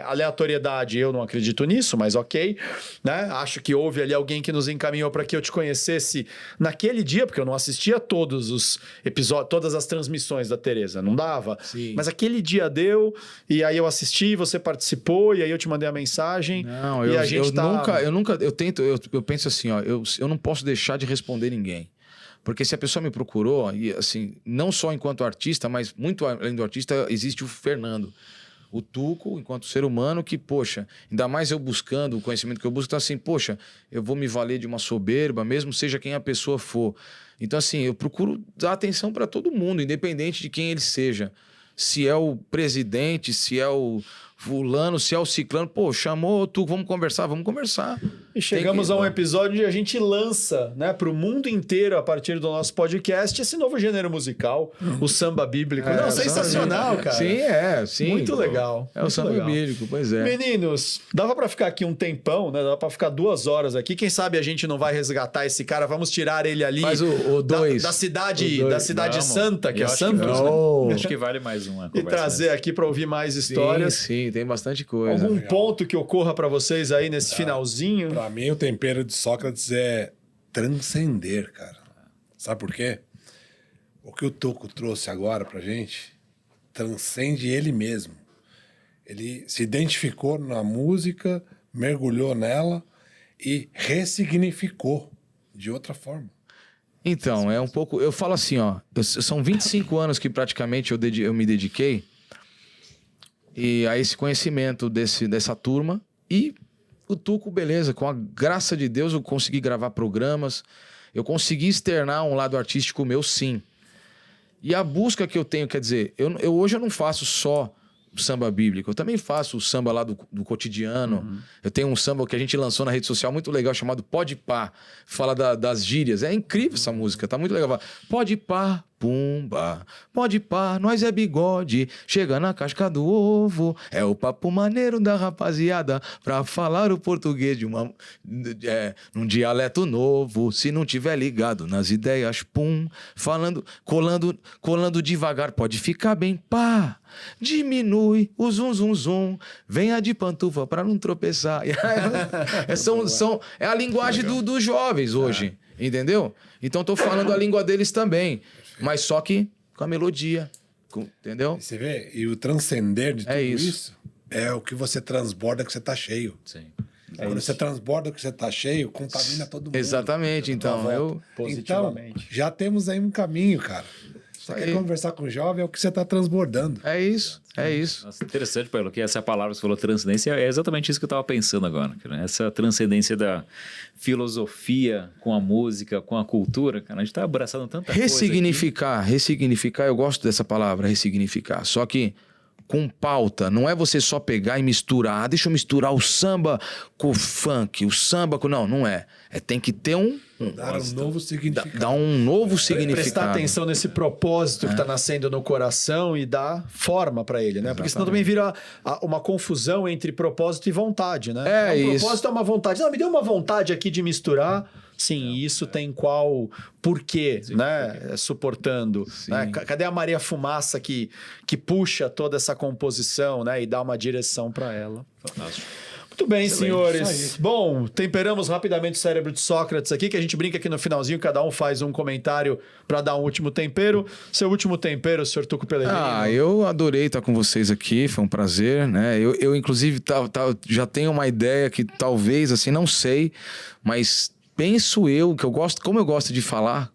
aleatoriedade, eu não acredito nisso, mas ok, né? Acho que houve ali alguém que nos encaminhou para que eu te conhecesse naquele dia, porque eu não assistia todos os episódios, todas as transmissões da Tereza, não dava. Sim. Mas aquele dia deu, e aí eu assisti, você participou, e aí eu te mandei a mensagem. Não, e a gente eu penso assim, ó, eu não posso deixar de responder ninguém. Porque se a pessoa me procurou, e assim, não só enquanto artista, mas muito além do artista, existe o Fernando. O Tuco, enquanto ser humano, que, poxa, ainda mais eu buscando o conhecimento que eu busco, então assim, poxa, eu vou me valer de uma soberba, mesmo seja quem a pessoa for. Então assim, eu procuro dar atenção para todo mundo, independente de quem ele seja. Se é o presidente, se é o fulano, se é o ciclano, pô, chamou tu, vamos conversar. E chegamos a um episódio onde a gente lança, né, para o mundo inteiro, a partir do nosso podcast, esse novo gênero musical, o samba bíblico. Não, sensacional, cara. Sim. Muito legal. É o samba bíblico, pois é. Meninos, dava para ficar aqui um tempão, né? Dava para ficar 2 horas aqui. Quem sabe a gente não vai resgatar esse cara, vamos tirar ele ali. Mas o dois. Da cidade santa, que é Santos, né? Acho que vale mais uma conversa. E trazer aqui para ouvir mais histórias. Sim, tem bastante coisa. Algum ponto que ocorra para vocês aí nesse finalzinho? Para mim, o tempero de Sócrates é transcender, cara. Sabe por quê? O que o Tuco trouxe agora pra gente transcende ele mesmo. Ele se identificou na música, mergulhou nela e ressignificou de outra forma. Então, é um pouco... Eu falo assim, ó, são 25 anos que praticamente eu me dediquei a esse conhecimento dessa turma. E o Tuco, beleza, com a graça de Deus eu consegui gravar programas, eu consegui externar um lado artístico meu, sim. E a busca que eu tenho, quer dizer, hoje eu não faço só samba bíblico, eu também faço o samba lá do cotidiano. Uhum. Eu tenho um samba que a gente lançou na rede social muito legal, chamado Pode Pá, fala das gírias. É incrível essa música, tá muito legal. Pode pá, pumba, pode pá, nós é bigode, chega na casca do ovo, é o papo maneiro da rapaziada pra falar o português num dialeto novo, se não tiver ligado nas ideias, pum, falando, colando devagar, pode ficar bem, pá, diminui o zum zum zum, venha de pantufa pra não tropeçar. É a linguagem dos jovens hoje, entendeu? Então tô falando a língua deles também. mas só que com a melodia, entendeu? Você vê? E o transcender de tudo isso. isso é o que você transborda que você tá cheio. Sim. Quando você transborda que você tá cheio, contamina todo mundo. Exatamente, então Então, Positivamente. já temos aí um caminho, cara. Você quer conversar com o jovem, é o que você tá transbordando. É isso. Nossa, interessante, Paulo, que essa palavra que você falou, transcendência, é exatamente isso que eu estava pensando agora. Cara. Essa transcendência da filosofia com a música, com a cultura, cara, a gente está abraçando tanta Ressignificar, eu gosto dessa palavra, ressignificar. Só que com pauta, não é você só pegar e misturar. Deixa eu misturar o samba com o funk, o samba com... Não é. Tem que ter Dar um novo significado. Dar um novo significado. Prestar atenção nesse propósito que está nascendo no coração e dar forma para ele, né? Porque senão também vira uma confusão entre propósito e vontade, né? Isso. Propósito é uma vontade. Não, me deu uma vontade aqui de misturar. Sim, isso tem qual porquê, né? Suportando. Né? Cadê a Maria Fumaça que puxa toda essa composição, né? E dá uma direção para ela. Fantástico. Muito bem, senhores. Bom, temperamos rapidamente o cérebro de Sócrates aqui, que a gente brinca aqui no finalzinho, cada um faz um comentário para dar um último tempero. Seu último tempero, senhor Tuco Pellegrino. Eu adorei estar com vocês aqui, foi um prazer, né? Eu inclusive, já tenho uma ideia que talvez, assim, não sei, mas penso eu, que eu gosto, como eu gosto de falar,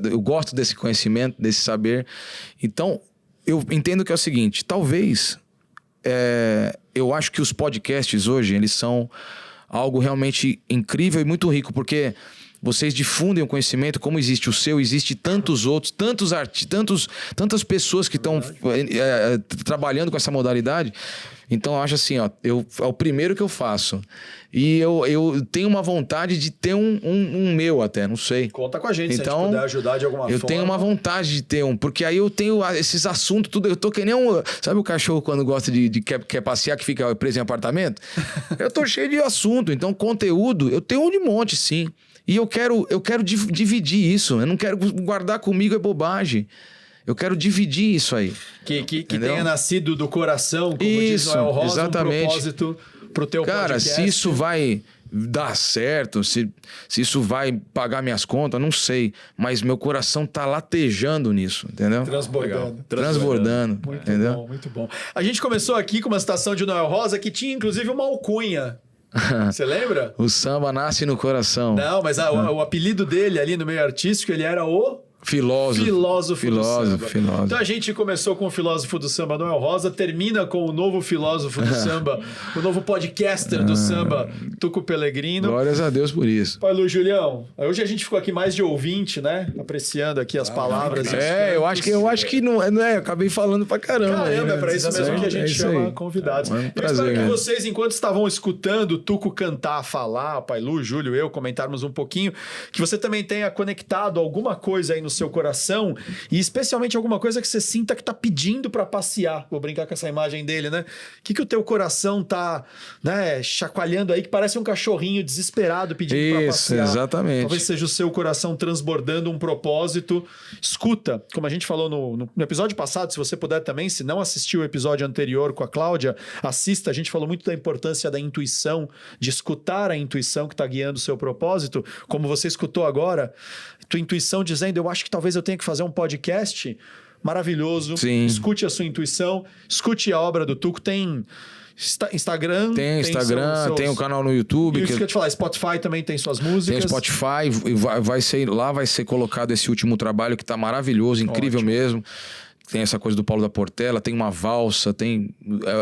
eu gosto desse conhecimento, desse saber. Então, eu entendo que é o seguinte, talvez... eu acho que os podcasts hoje, eles são algo realmente incrível e muito rico, porque vocês difundem o conhecimento, como existe o seu, existe tantos outros, tantas pessoas que estão trabalhando com essa modalidade. Então, eu acho assim, é o primeiro que eu faço. E eu tenho uma vontade de ter um meu até, não sei. Conta com a gente, então, se a gente puder ajudar de alguma forma. Eu tenho uma vontade de ter porque aí eu tenho esses assuntos, tudo. Eu tô que nem sabe o cachorro quando gosta quer passear, que fica preso em apartamento? Eu tô cheio de assunto, então conteúdo, eu tenho de monte, sim. E eu quero dividir isso, eu não quero guardar comigo, é bobagem. Eu quero dividir isso aí. Que tenha nascido do coração, como diz Noel Rosa, exatamente. Um propósito pro teu podcast. Se isso vai dar certo, se isso vai pagar minhas contas, não sei. Mas meu coração tá latejando nisso, entendeu? Transbordando. Muito entendeu? bom, muito bom. A gente começou aqui com uma citação de Noel Rosa que tinha, inclusive, uma alcunha. Você lembra? O samba nasce no coração. Não, mas o apelido dele ali no meio artístico, ele era o... Filósofo do samba. Então a gente começou com o filósofo do samba, Noel Rosa, termina com o novo filósofo do samba, o novo podcaster do samba, Tuco Pellegrino. Glórias a Deus por isso. Pai Lu, Julião, hoje a gente ficou aqui mais de ouvinte, né? Apreciando aqui as palavras. Eu acho que não é, eu acabei falando pra caramba. Caramba, é pra isso mesmo que a gente chama convidados. Um prazer, eu espero que vocês, enquanto estavam escutando o Tuco cantar, falar, Pai Lu, Júlio, eu comentarmos um pouquinho, que você também tenha conectado alguma coisa aí no seu coração e especialmente alguma coisa que você sinta que tá pedindo para passear. Vou brincar com essa imagem dele, né? O que o teu coração tá, né, chacoalhando aí, que parece um cachorrinho desesperado pedindo para passear. Exatamente. Talvez seja o seu coração transbordando um propósito. Escuta, como a gente falou no episódio passado, se você puder também, se não assistiu o episódio anterior com a Cláudia, assista. A gente falou muito da importância da intuição, de escutar a intuição que está guiando o seu propósito, como você escutou agora, tua intuição dizendo, eu acho que talvez eu tenha que fazer um podcast maravilhoso. Sim. Escute a sua intuição, escute a obra do Tuco. Tem Instagram. Tem Instagram, tem o canal no YouTube. Isso que eu te falar, Spotify também tem suas músicas. Tem Spotify, vai ser colocado esse último trabalho que tá maravilhoso, incrível mesmo. Tem essa coisa do Paulo da Portela, tem uma valsa,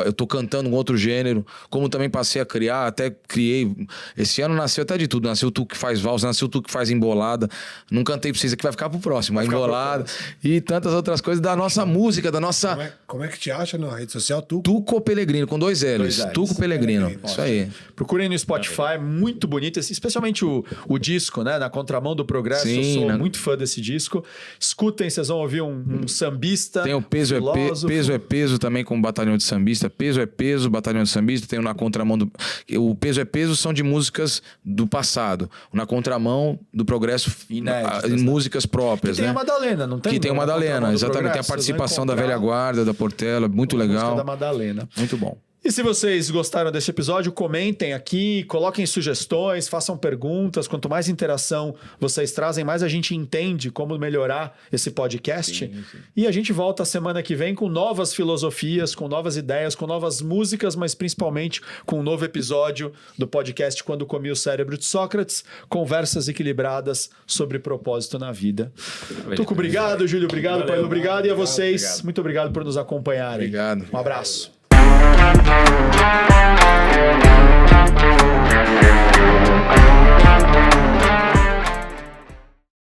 eu tô cantando um outro gênero, como também passei a criar, até criei, esse ano nasceu até de tudo, nasceu tu que faz valsa, nasceu tu que faz embolada, não cantei pra vocês aqui, vai ficar pro próximo, a embolada e tantas outras coisas da nossa música, da nossa... Como é que te acha na rede social? Tuco Pellegrino, com 2 L's, Tuco Pellegrino, isso aí. Procurem no Spotify, muito bonito, especialmente o disco, né, Na Contramão do Progresso. Sim, eu sou muito fã desse disco. Escutem, vocês vão ouvir um sambista. Tem o Peso é Peso também com o Batalhão de Sambista. Peso é Peso, Batalhão de Sambista. Tem o Na Contramão do... O Peso é Peso são de músicas do passado. O Na Contramão do Progresso, inéditas, músicas próprias, que né? Tem a Madalena, não tem? Que tem a Madalena, exatamente. Tem a participação da Velha Guarda, da Portela, muito legal. Música da Madalena. Muito bom. E se vocês gostaram desse episódio, comentem aqui, coloquem sugestões, façam perguntas. Quanto mais interação vocês trazem, mais a gente entende como melhorar esse podcast. Sim. E a gente volta semana que vem com novas filosofias, com novas ideias, com novas músicas, mas principalmente com um novo episódio do podcast Quando Comi o Cérebro de Sócrates. Conversas equilibradas sobre propósito na vida. Tuco, obrigado. Júlio, obrigado. Paulo, obrigado. E a vocês, muito obrigado por nos acompanharem. Obrigado. Um abraço.